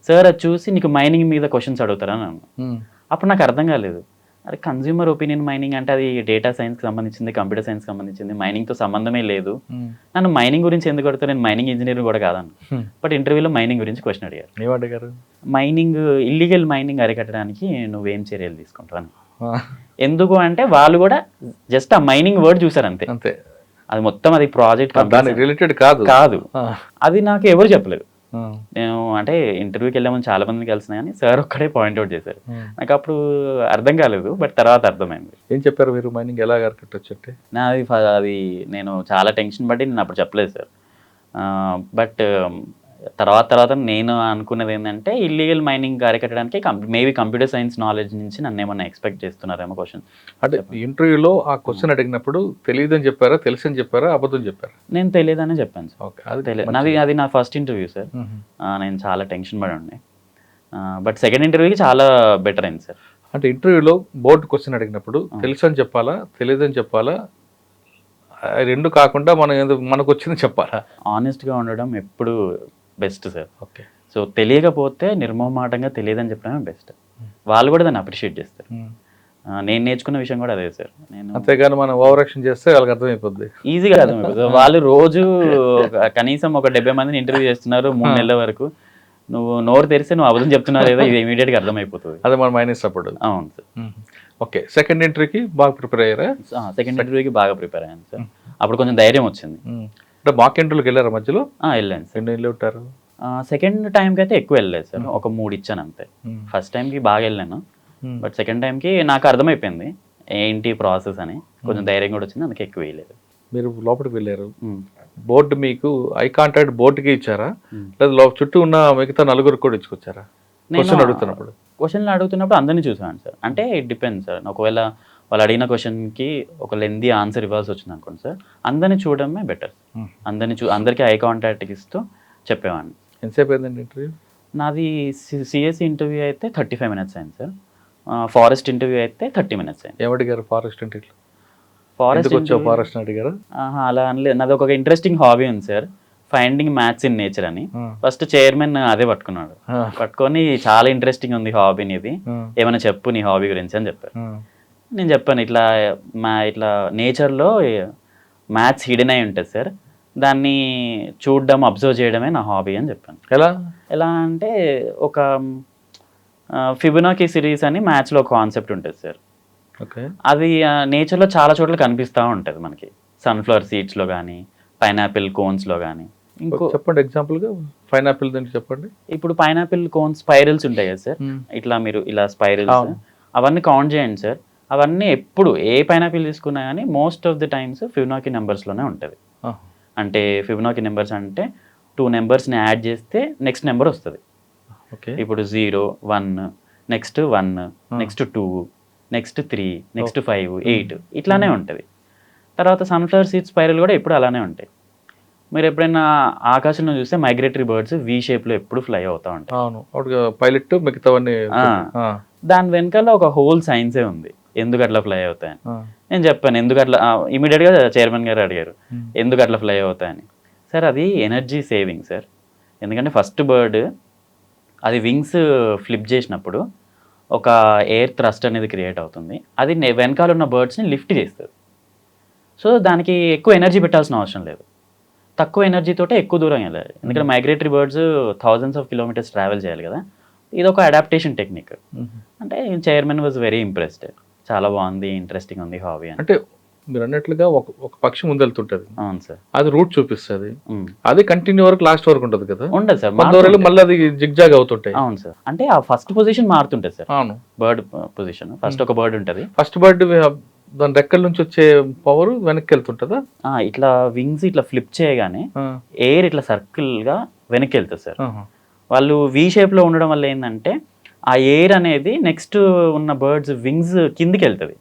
సార్ అది చూసి నీకు మైనింగ్ మీద క్వశ్చన్స్ అడుగుతారని అన్నాను. అప్పుడు నాకు అర్థం కాలేదు. అరే కన్జ్యూమర్ ఒపీనియన్ మైనింగ్ అంటే అది డేటా సైన్స్కి సంబంధించింది, కంప్యూటర్ సైన్స్కి సంబంధించింది, మైనింగ్తో సంబంధమే లేదు. నన్ను మైనింగ్ గురించి ఎందుకు అడుగుతారు, నేను మైనింగ్ ఇంజనీర్ కూడా కాదను. బట్ ఇంటర్వ్యూలో మైనింగ్ గురించి క్వశ్చన్ అడిగారు. ఏమడిగారు? మైనింగ్ ఇల్లీగల్ మైనింగ్ అరికట్టడానికి నువ్వేం చర్యలు తీసుకుంటావు అని. ఎందుకు అంటే వాళ్ళు కూడా జస్ట్ ఆ మైనింగ్ వర్డ్ చూసారు అంతే. అంతే, అది మొత్తం అది ప్రాజెక్ట్ దానికి రిలేటెడ్ కాదు. అది నాకు ఎవరు చెప్పలేదు. నేను అంటే ఇంటర్వ్యూకి వెళ్ళే ముందు చాలా మందిని కలిసిన కానీ సార్ ఒక్కడే పాయింట్అవుట్ చేశారు. నాకు అప్పుడు అర్థం కాలేదు, బట్ తర్వాత అర్థమైంది. ఏం చెప్పారు మీరు, మైనింగ్ ఎలా అరికట్టొచ్చు అంటే? అది నేను చాలా టెన్షన్ పట్టి నేను అప్పుడు చెప్పలేదు సార్. బట్ తర్వాత నేను అనుకున్నది ఏంటంటే ఇల్లీగల్ మైనింగ్ అరికట్టడానికి మేబీ కంప్యూటర్ సైన్స్ నాలెడ్జ్ నుంచి నన్ను ఏమన్నా ఎక్స్పెక్ట్ చేస్తున్నారేమో క్వశ్చన్. అంటే ఇంటర్వ్యూలో ఆ క్వశ్చన్ అడిగినప్పుడు తెలియదని చెప్పారా, తెలుసని చెప్పారా, అబద్ధం చెప్పారా? నేను తెలియదనే చెప్పాను సార్. ఓకే, అది తెలియదు. అది నా ఫస్ట్ ఇంటర్వ్యూ సార్. నేను చాలా టెన్షన్ పడి ఉండే. బట్ సెకండ్ ఇంటర్వ్యూకి చాలా బెటర్ అయింది సార్. అంటే ఇంటర్వ్యూలో బోర్డు క్వశ్చన్ అడిగినప్పుడు తెలుసని చెప్పాలా, తెలియదని చెప్పాలా, రెండు కాకుండా మనకు వచ్చింది చెప్పాలా? ఆనెస్ట్గా ఉండడం ఎప్పుడు బెస్ట్ సార్. ఓకే. సో తెలియకపోతే నిర్మోహమాటంగా తెలియదని చెప్పడమే బెస్ట్. వాళ్ళు కూడా దాన్ని అప్రిషియేట్ చేస్తారు. నేను నేర్చుకున్న విషయం కూడా అదే సార్. నేను అంతేగాని మనం ఓవర్ యాక్షన్ చేస్తే వాళ్ళకి అర్థమైపోద్ది, ఈజీగా అర్థమైపోతుంది. వాళ్ళు రోజు కనీసం ఒక 70 మందిని ఇంటర్వ్యూ చేస్తున్నారు 3 నెలల వరకు. నువ్వు నోరు తెరిస్తే నువ్వు అబద్ధం చెప్తున్నావు లేదా ఇది ఇమీడియట్గా అర్థమైపోతుంది. అదే మన మైనస్ సపోర్ట్. అవును సార్. ఓకే, సెకండ్ ఇంటర్వ్యూకి బాగా ప్రిపేర్ అయ్యారా? సెకండ్ ఇంటర్వ్యూకి బాగా ప్రిపేర్ అయ్యాను సార్. అప్పుడు కొంచెం ధైర్యం వచ్చింది. అంటే మాక్ ఇంటర్వ్యూకి వెళ్ళారా మధ్యలో? వెళ్ళాను సార్. 2 నెలలు ఉంటారు. సెకండ్ టైంకి అయితే ఎక్కువ వెళ్ళలేదు సార్, ఒక 3 ఇచ్చాను అంతే. ఫస్ట్ టైంకి బాగా వెళ్ళాను, బట్ సెకండ్ టైంకి నాకు అర్థమైపోయింది ఏంటి ప్రాసెస్ అని, కొంచెం ధైర్యం కూడా వచ్చింది, అందుకే ఎక్కువ వేయలేదు. మీరు లోపలికి వెళ్ళారు, బోర్డు మీకు ఐ కాంటాక్ట్ బోర్డుకి ఇచ్చారా, లేదా చుట్టూ ఉన్న మిగతా నలుగురికి కూడా ఇచ్చుకొచ్చారా? క్వశ్చన్ అడుగుతున్నప్పుడు అందరినీ చూసాను సార్. అంటే ఇట్ డిపెండ్స్ సార్. ఒకవేళ వాళ్ళు అడిగిన క్వశ్చన్కి ఒక లెందీ ఆన్సర్ ఇవ్వాల్సి వచ్చింది అనుకోండి సార్, అందరినీ చూడడమే బెటర్. అందరికీ ఐ కాంటాక్ట్ ఇస్తూ చెప్పేవాడిని. ఎంతసేపు అయిందండి ఇంటర్వ్యూ? నాది సిఎస్సి ఇంటర్వ్యూ అయితే 35 minutes అయింది సార్. ఫారెస్ట్ ఇంటర్వ్యూ అయితే 30 minutes అయింది. ఏమడిగారు ఫారెస్ట్ ఇంటర్వ్యూ? ఫారెస్ట్ అడిగారా? అలా అనలేదు. నాది ఒక ఇంట్రెస్టింగ్ హాబీ ఉంది sir, finding maths in nature అని. ఫస్ట్ చైర్మన్ అదే పట్టుకున్నాడు. పట్టుకొని చాలా ఇంట్రెస్టింగ్ ఉంది హాబీ నీది, ఏమైనా చెప్పు నీ హాబీ గురించి అని చెప్పారు. నేను చెప్పాను ఇట్లా నేచర్లో మ్యాథ్స్ హిడెన్ అయి ఉంటుంది సార్, దాన్ని చూడడం అబ్జర్వ్ చేయడమే నా హాబీ అని చెప్పాను. ఎలా అంటే ఒక ఫిబొనాకీ సిరీస్ అని మ్యాథ్స్లో ఒక కాన్సెప్ట్ ఉంటుంది సార్. అది నేచర్లో చాలా చోట్ల కనిపిస్తూ ఉంటుంది మనకి, సన్ఫ్లవర్ సీడ్స్లో కానీ, పైనాపిల్ కోన్స్లో కానీ. చెప్పండి ఎగ్జాంపుల్గా పైనాపిల్ దానికి చెప్పండి. ఇప్పుడు పైనాపిల్ కోన్స్ స్పైరల్స్ ఉంటాయి కదా సార్, ఇట్లా మీరు ఇలా స్పైరల్స్ అవన్నీ కౌంట్ చేయండి సార్. అవన్నీ ఎప్పుడు ఏ పైనాపిల్ తీసుకున్నా కానీ most of the times Fibonacci నెంబర్స్లోనే ఉంటుంది. అంటే ఫిబొనాకీ నెంబర్స్ అంటే 2 నెంబర్స్ని యాడ్ చేస్తే నెక్స్ట్ నెంబర్ వస్తుంది. ఇప్పుడు 0, 1, నెక్స్ట్ 1, నెక్స్ట్ 2, నెక్స్ట్ 3, నెక్స్ట్ 5, 8 ఇట్లానే ఉంటుంది. తర్వాత సన్ఫ్లవర్ సీడ్స్ స్పైరల్ కూడా ఎప్పుడు అలానే ఉంటాయి. మీరు ఎప్పుడైనా ఆకాశంలో చూస్తే మైగ్రేటరీ బర్డ్స్ V షేప్లో ఎప్పుడు ఫ్లై అవుతూ ఉంటాయి. పైలట్ మిగతావన్నీ. దాని వెనకాల ఒక హోల్ సైన్సే ఉంది ఎందుకు అట్లా ఫ్లై అవుతాయని. నేను చెప్పాను ఎందుకు అట్లా, ఇమీడియట్గా చైర్మన్ గారు అడిగారు ఎందుకు అట్లా ఫ్లై అవుతాయని. సార్ అది ఎనర్జీ సేవింగ్ సార్. ఎందుకంటే ఫస్ట్ బర్డ్ అది వింగ్స్ ఫ్లిప్ చేసినప్పుడు ఒక ఎయిర్ థ్రస్ట్ అనేది క్రియేట్ అవుతుంది. అది వెనకాల ఉన్న బర్డ్స్ని లిఫ్ట్ చేస్తుంది. సో దానికి ఎక్కువ ఎనర్జీ పెట్టాల్సిన అవసరం లేదు, తక్కువ ఎనర్జీతోటే ఎక్కువ దూరం వెళ్ళాలి. ఎందుకంటే migratory birds thousands of kilometres travel చేయాలి కదా. ఇది ఒక అడాప్టేషన్ టెక్నిక్. అంటే చైర్మన్ వాజ్ వెరీ ఇంప్రెస్డ్. చాలా బాగుంది, ఇంట్రెస్టింగ్ ఉంది హాబీ అని. అంటే మీరు అన్నట్లుగా ఒక పక్షి ముందెళ్తుంటది, అవును సార్. అది రూట్ చూపిస్తుంది, అది కంటిన్యూ వరకు లాస్ట్ వరకు ఉంటుంది కదా. ఉండదు సార్, మళ్ళీ అది జిగ్జాగ్ అవుతుంటాయి. అవును సార్. అంటే ఆ ఫస్ట్ పొజిషన్ మారుతుంటుంది సార్. అవును, బర్డ్ పొజిషన్ ఫస్ట్ ఒక బర్డ్ ఉంటుంది. ఫస్ట్ బర్డ్ దాని రెక్కల నుంచి వచ్చే పవర్ వెనక్కి వెళ్తుంటుందా? ఇట్లా వింగ్స్ ఇట్లా ఫ్లిప్ చేయగానే ఎయిర్ ఇట్లా సర్కిల్ గా వెనక్కి వెళ్తుంది సార్. వాళ్ళు వి షేప్ లో ఉండడం వల్ల ఏంటంటే ఆ ఎయిర్ అనేది నెక్స్ట్ ఉన్న బర్డ్స్ వింగ్స్ కిందికి వెళ్తుంది.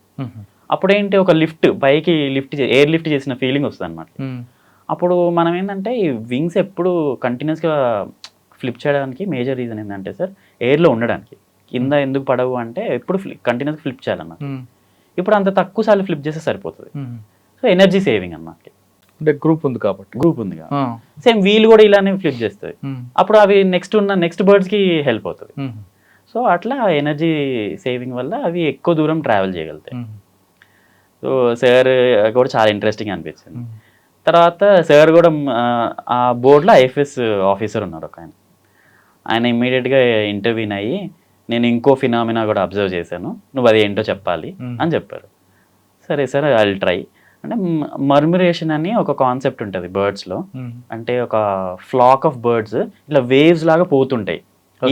అప్పుడేంటి ఒక లిఫ్ట్ పైకి ఎయిర్ లిఫ్ట్ చేసిన ఫీలింగ్ వస్తుంది అనమాట. అప్పుడు మనం ఏంటంటే ఈ వింగ్స్ ఎప్పుడు కంటిన్యూస్గా ఫ్లిప్ చేయడానికి మేజర్ రీజన్ ఏంటంటే సార్, ఎయిర్లో ఉండడానికి. కింద ఎందుకు పడవు అంటే ఎప్పుడు కంటిన్యూస్గా ఫ్లిప్ చేయాలన్నమాట. ఇప్పుడు అంత తక్కువ సార్లు ఫ్లిప్ చేస్తే సరిపోతుంది. సో ఎనర్జీ సేవింగ్ అన్నమాట. అంటే గ్రూప్ ఉంది కాబట్టి, గ్రూప్ ఉంది కాబట్టి సేమ్ వీల్ కూడా ఇలానే ఫ్లిప్ చేస్తుంది. అప్పుడు అవి నెక్స్ట్ బర్డ్స్కి హెల్ప్ అవుతుంది. సో అట్లా ఎనర్జీ సేవింగ్ వల్ల అవి ఎక్కువ దూరం ట్రావెల్ చేయగలుగుతాయి. సో సార్ కూడా చాలా ఇంట్రెస్టింగ్ అనిపించింది. తర్వాత సార్ కూడా ఆ బోర్డులో ఐఎఫ్ఎస్ ఆఫీసర్ ఉన్నారు ఒక ఆయన ఇమ్మీడియట్గా ఇంటర్వ్యూన్ అయ్యి, నేను ఇంకో ఫినామినా కూడా అబ్జర్వ్ చేశాను, నువ్వు అది ఏంటో చెప్పాలి అని చెప్పారు. సరే సార్, ఐ విల్ ట్రై. అంటే మర్మిరేషన్ అని ఒక కాన్సెప్ట్ ఉంటుంది బర్డ్స్లో. అంటే ఒక ఫ్లాక్ ఆఫ్ బర్డ్స్ ఇట్లా వేవ్స్ లాగా పోతుంటాయి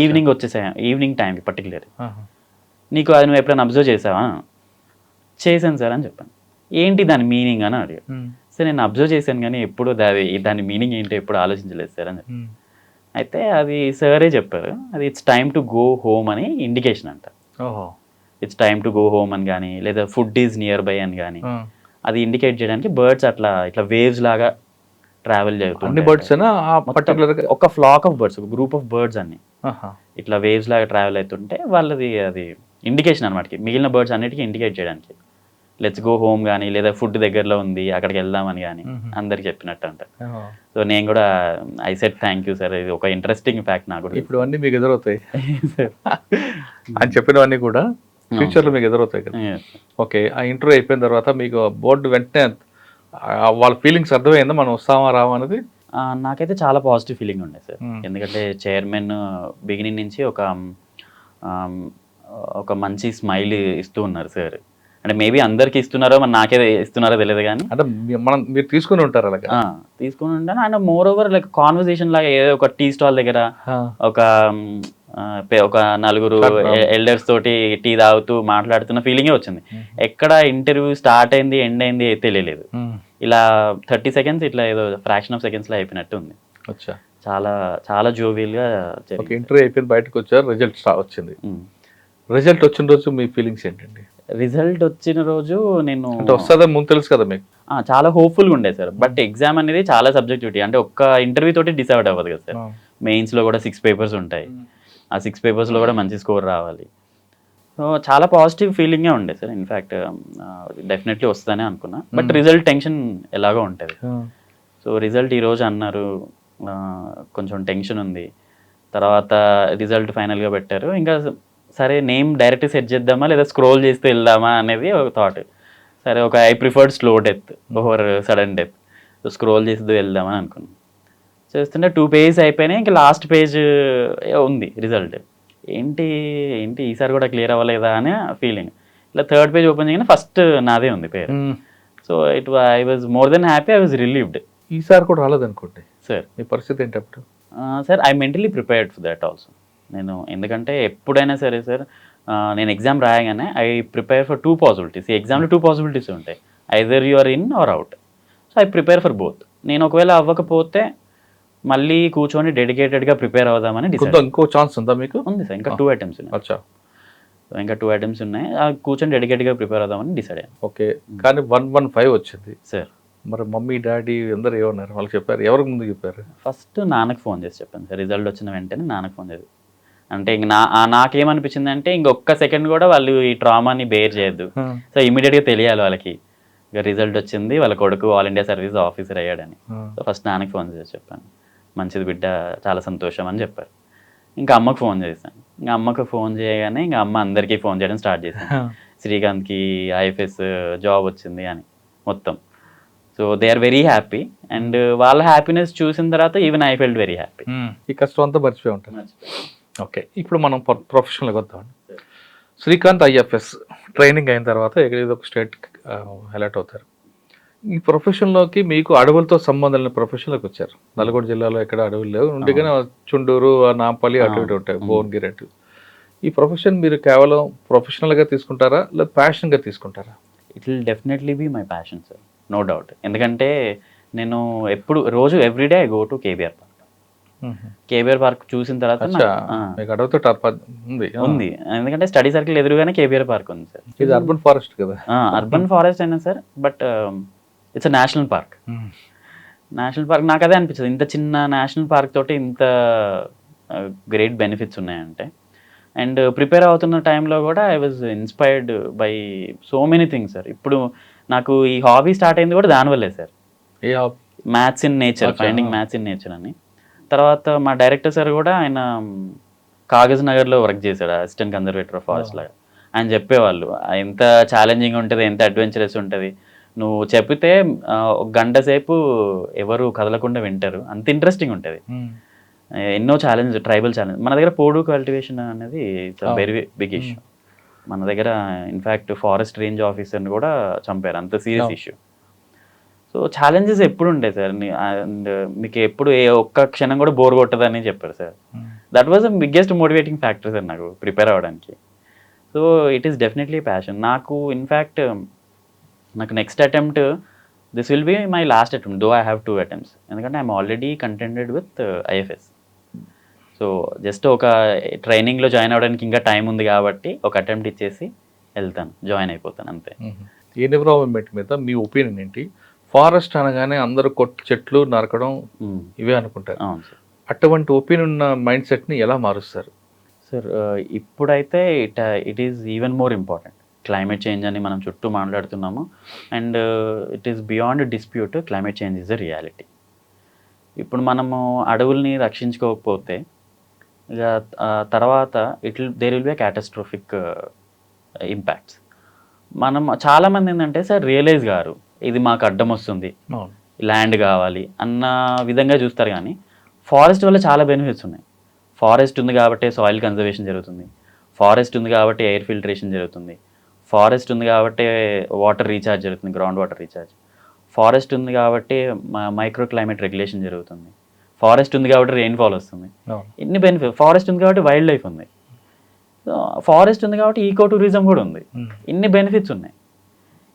ఈవినింగ్ టైంకి పర్టికులర్. నీకు అది నువ్వు ఎప్పుడైనా అబ్జర్వ్ చేసావా? చేశాను సార్ అని చెప్పాను. ఏంటి దాని మీనింగ్ అని అడిగాడు. సార్ నేను అబ్జర్వ్ చేశాను కానీ ఎప్పుడు దాని మీనింగ్ ఏంటో ఎప్పుడు ఆలోచించలేదు సార్ అని చెప్పాను. అయితే అది సరే చెప్పారు, అది it's time to go home అని ఇండికేషన్ అంట. It's time to go home అని కానీ, లేదా ఫుడ్ ఈజ్ నియర్ బై అని కానీ, అది ఇండికేట్ చేయడానికి బర్డ్స్ ఇట్లా వేవ్స్ లాగా ట్రావెల్ చేస్తుంటాయి. ఒక ఫ్లాక్ ఆఫ్ బర్డ్స్, ఒక గ్రూప్ ఆఫ్ బర్డ్స్ అన్ని ఇట్లా వేవ్స్ లాగా ట్రావెల్ అవుతుంటే వాళ్ళది అది ఇండికేషన్ అనమాట. మిగిలిన బర్డ్స్ అన్నిటికీ ఇండికేట్ చేయడానికి. లెట్స్ గో హోమ్ కానీ, లేదా ఫుడ్ దగ్గరలో ఉంది అక్కడికి వెళ్దామని కానీ అందరికి చెప్పినట్టు అంట. సో నేను కూడా I said thank you sir, ఇది ఒక ఇంట్రెస్టింగ్ ఫ్యాక్ట్ నాకు కూడా. ఇప్పుడు అన్నీ మీకు ఎదురవుతాయి అని చెప్పినవన్నీ కూడా ఫ్యూచర్లో మీకు ఎదురవుతాయి కదా. ఓకే, ఆ ఇంటర్వ్యూ అయిపోయిన తర్వాత మీకు బోర్డు వెంటనే వాళ్ళ ఫీలింగ్స్ అర్థమైందా, మనం వస్తామా రావా అనేది? నాకైతే చాలా పాజిటివ్ ఫీలింగ్ ఉండే సార్. ఎందుకంటే చైర్మన్ బిగినింగ్ నుంచి ఒక మంచి స్మైల్ ఇస్తూ ఉన్నారు సార్. అంటే మేబీ అందరికి ఇస్తున్నారో మరి నాకే ఇస్తున్నారో తెలియదు కానీ, అంటే మీరు తీసుకుని ఉంటారు అలాగా? తీసుకుని ఉంటాను. And more over like conversation లాగా ఏదో ఒక టీ స్టాల్ దగ్గర ఒక నలుగురు ఎల్డర్స్ తోటి టీ తాగుతూ మాట్లాడుతున్న ఫీలింగే వచ్చింది. ఎక్కడ ఇంటర్వ్యూ స్టార్ట్ అయింది ఎండ్ అయింది తెలియలేదు. ఇలా 30 seconds ఇట్లా ఏదో ఫ్రాక్షన్ ఆఫ్ సెకండ్స్ లో అయిపోయినట్టు ఉంది. చాలా చాలా జోవియల్ గా. ఇంటర్వ్యూ అయిపోయింది, బయటకు వచ్చారు, రిజల్ట్ వచ్చింది. రిజల్ట్ వచ్చిన రోజు మీ ఫీలింగ్స్ ఏంటండి? రిజల్ట్ వచ్చిన రోజు నేను వస్తుందని ముందు తెలుసు కదా మీకు? చాలా హోప్ఫుల్గా ఉండే సార్. బట్ ఎగ్జామ్ అనేది చాలా సబ్జెక్టివిటీ, అంటే ఒక్క ఇంటర్వ్యూ తోటి డిసైడ్ అవ్వదు కదా సార్. మెయిన్స్ లో కూడా 6 papers ఉంటాయి. ఆ 6 papers లో కూడా మంచి స్కోర్ రావాలి. సో చాలా పాజిటివ్ ఫీలింగే ఉండే సార్. ఇన్ఫ్యాక్ట్ డెఫినెట్లీ వస్తుందని అనుకున్నా. బట్ రిజల్ట్ టెన్షన్ ఎలాగో ఉంటుంది. సో రిజల్ట్ ఈరోజు అన్నారు, కొంచెం టెన్షన్ ఉంది. తర్వాత రిజల్ట్ ఫైనల్గా పెట్టారు. ఇంకా సరే నేమ్ డైరెక్ట్ సెట్ చేద్దామా లేదా స్క్రోల్ చేస్తూ వెళ్దామా అనేది ఒక థాట్. సరే ఒక I preferred slow death over sudden death. So scroll చేస్తూ వెళ్దామని అనుకున్నాను. చేస్తుంటే 2 pages అయిపోయినాయి. ఇంకా లాస్ట్ పేజ్ ఉంది రిజల్ట్. ఏంటి ఈసారి కూడా క్లియర్ అవ్వలేదా అని ఫీలింగ్. ఇలా 3rd page ఓపెన్ చేయగానే ఫస్ట్ నాదే ఉంది పేరు. So I was more than happy, I was relieved. ఈసారి కూడా రాలేదనుకోండి సార్, మీ పరిస్థితి ఏంటి అప్పుడు? Sir I mentally prepared for that also. నేను ఎందుకంటే ఎప్పుడైనా సరే సార్, నేను ఎగ్జామ్ రాయగానే ఐ ప్రిపేర్ ఫర్ 2 possibilities. ఈ ఎగ్జామ్లో 2 possibilities ఉంటాయి, either you are in or out. So I prepare for both. నేను ఒకవేళ అవ్వకపోతే మళ్ళీ కూర్చొని డెడికేటెడ్గా ప్రిపేర్ అవుదామని డిసైడ్. ఇంకో ఛాన్స్ ఉందా మీకు? ఉంది సార్, ఇంకా 2 attempts ఉన్నాయి. ఇంకా 2 attempts ఉన్నాయి. కూర్చొని డెడికేటెడ్గా ప్రిపేర్ అవుదామని డిసైడ్ అయ్యాను. ఓకే, కానీ 115 వచ్చింది సార్. మరి మమ్మీ డాడీ అందరు ఏమన్నారు? వాళ్ళకి చెప్పారు? ఎవరికి ముందు చెప్పారు? ఫస్ట్ నాన్నకు ఫోన్ చేసి చెప్పాను సార్. రిజల్ట్ వచ్చిన వెంటనే నాన్నకు ఫోన్ చేసి, అంటే ఇంక నాకేమనిపించింది అంటే ఇంకొక సెకండ్ కూడా వాళ్ళు ఈ ట్రామాని బేర్ చేయొద్దు. సో ఇమీడియట్గా తెలియాలి వాళ్ళకి, ఇక రిజల్ట్ వచ్చింది, వాళ్ళ కొడుకు ఆల్ ఇండియా సర్వీస్ ఆఫీసర్ అయ్యాడని. సో ఫస్ట్ నాన్నకి ఫోన్ చేసి చెప్పాను, మంచిది బిడ్డ, చాలా సంతోషం అని చెప్పారు. ఇంకా అమ్మకు ఫోన్ చేశాను. ఇంకా అమ్మకు ఫోన్ చేయగానే ఇంకా అమ్మ అందరికీ ఫోన్ చేయడం స్టార్ట్ చేశాను. శ్రీకాంత్కి ఐఎఫ్ఎస్ జాబ్ వచ్చింది అని మొత్తం. So they are very happy and వాళ్ళ హ్యాపీనెస్ చూసిన తర్వాత even I felt very happy. ఈ కష్టం అంతా మర్చిపోయి ఉంటాను. ఓకే, ఇప్పుడు మనం ప్రొఫెషనల్గా వద్దాం. శ్రీకాంత్ ఐఎఫ్ఎస్ ట్రైనింగ్ అయిన తర్వాత ఏదో ఒక స్టేట్ అలర్ట్ అవుతారు. ఈ ప్రొఫెషన్లోకి మీకు అడవులతో సంబంధం లేని ప్రొఫెషన్లోకి వచ్చారు. నల్గొండ జిల్లాలో ఎక్కడ అడవులు లేవు, ఉంటే కానీ చుండూరు, నాంపల్లి అటు ఇటు ఉంటాయి, భువనగిరి అటు. ఈ ప్రొఫెషన్ మీరు కేవలం ప్రొఫెషనల్గా తీసుకుంటారా లేదా ప్యాషన్గా తీసుకుంటారా? It will definitely be my passion sir, no doubt. ఎందుకంటే నేను ఎప్పుడు రోజు everyday I go to KBR park. KBR park చూసిన తర్వాత ఉంది, ఎందుకంటే స్టడీ సర్కిల్ ఎదురుగానే కేబీఆర్ పార్క్ ఉంది సార్. ఇది అర్బన్ ఫారెస్ట్ కదా? అర్బన్ ఫారెస్ట్ అయినా sir, but it's a national park. National park నాకు అదే అనిపించదు, ఇంత చిన్న నేషనల్ పార్క్ తోటి ఇంత గ్రేట్ బెనిఫిట్స్ ఉన్నాయంటే. అండ్ ప్రిపేర్ అవుతున్న టైంలో కూడా I was inspired by so many things sir. ఇప్పుడు నాకు ఈ హాబీ స్టార్ట్ అయింది కూడా దానివల్లే sir. Maths in nature, finding maths in nature అని. తర్వాత మా డైరెక్టర్ సార్ కూడా ఆయన కాగజ్ నగర్లో వర్క్ చేశాడు, అసిస్టెంట్ కన్జర్వేటర్ ఆఫ్ ఫారెస్ట్ లాగా. ఆయన చెప్పేవాళ్ళు ఎంత ఛాలెంజింగ్ ఉంటుంది, ఎంత అడ్వెంచరస్ ఉంటుంది. నువ్వు చెప్పితే ఒక గంట సేపు ఎవరు కదలకుండా వింటారు, అంత ఇంట్రెస్టింగ్ ఉంటుంది. ఎన్నో ఛాలెంజ్, ట్రైబల్ ఛాలెంజ్. మన దగ్గర పోడు కల్టివేషన్ అనేది ఇట్స్ వెరీ బిగ్ ఇష్యూ. మన దగ్గర ఇన్ఫ్యాక్ట్ ఫారెస్ట్ రేంజ్ ఆఫీసర్ని కూడా చంపారు, అంత సీరియస్ ఇష్యూ. సో ఛాలెంజెస్ ఎప్పుడు ఉంటాయి సార్, అండ్ మీకు ఎప్పుడు ఏ ఒక్క క్షణం కూడా బోర్ కొట్టదని చెప్పారు sir. That was the biggest motivating factor sir నాకు ప్రిపేర్ అవ్వడానికి. So it is definitely passion. నాకు ఇన్ఫ్యాక్ట్ నాకు next attempt this will be my last attempt, though I have 2 attempts. ఎందుకంటే I'm already contented with IFS. So just ఒక ట్రైనింగ్లో join అవ్వడానికి ఇంకా time ఉంది కాబట్టి ఒక అటెంప్ట్ ఇచ్చేసి వెళ్తాను, జాయిన్ అయిపోతాను అంతే. ఎన్విరాన్మెంట్ మీద మీ ఒపీనియన్ ఏంటి? ఫారెస్ట్ అనగానే అందరూ చెట్లు నరకడం ఇవే అనుకుంటారు. అవును సార్. అటువంటి ఒపీనియన్ ఉన్న మైండ్ సెట్ని ఎలా మారుస్తారు సార్? ఇప్పుడైతే it is even more important. Climate change అని మనం చుట్టూ మాట్లాడుతున్నాము, and it is beyond dispute, climate change is a reality. ఇప్పుడు మనము అడవుల్ని రక్షించుకోకపోతే ఇక తర్వాత దేర్ విల్ బి క్యాటస్ట్రోఫిక్ ఇంపాక్ట్స్. మనం చాలామంది ఏంటంటే సార్ రియలైజ్ గారు ఇది మాకు అడ్డం వస్తుంది, ల్యాండ్ కావాలి అన్న విధంగా చూస్తారు. కానీ ఫారెస్ట్ వల్ల చాలా బెనిఫిట్స్ ఉన్నాయి. ఫారెస్ట్ ఉంది కాబట్టి సాయిల్ కన్జర్వేషన్ జరుగుతుంది, ఫారెస్ట్ ఉంది కాబట్టి ఎయిర్ ఫిల్టరేషన్ జరుగుతుంది, ఫారెస్ట్ ఉంది కాబట్టి వాటర్ రీఛార్జ్ జరుగుతుంది, గ్రౌండ్ వాటర్ రీఛార్జ్, ఫారెస్ట్ ఉంది కాబట్టి మైక్రో క్లైమేట్ రెగ్యులేషన్ జరుగుతుంది, ఫారెస్ట్ ఉంది కాబట్టి రెయిన్ఫాల్ వస్తుంది. ఇన్ని బెనిఫిట్. ఫారెస్ట్ ఉంది కాబట్టి వైల్డ్ లైఫ్ ఉంది, ఫారెస్ట్ ఉంది కాబట్టి ఈకో టూరిజం కూడా ఉంది. ఇన్ని బెనిఫిట్స్ ఉన్నాయి.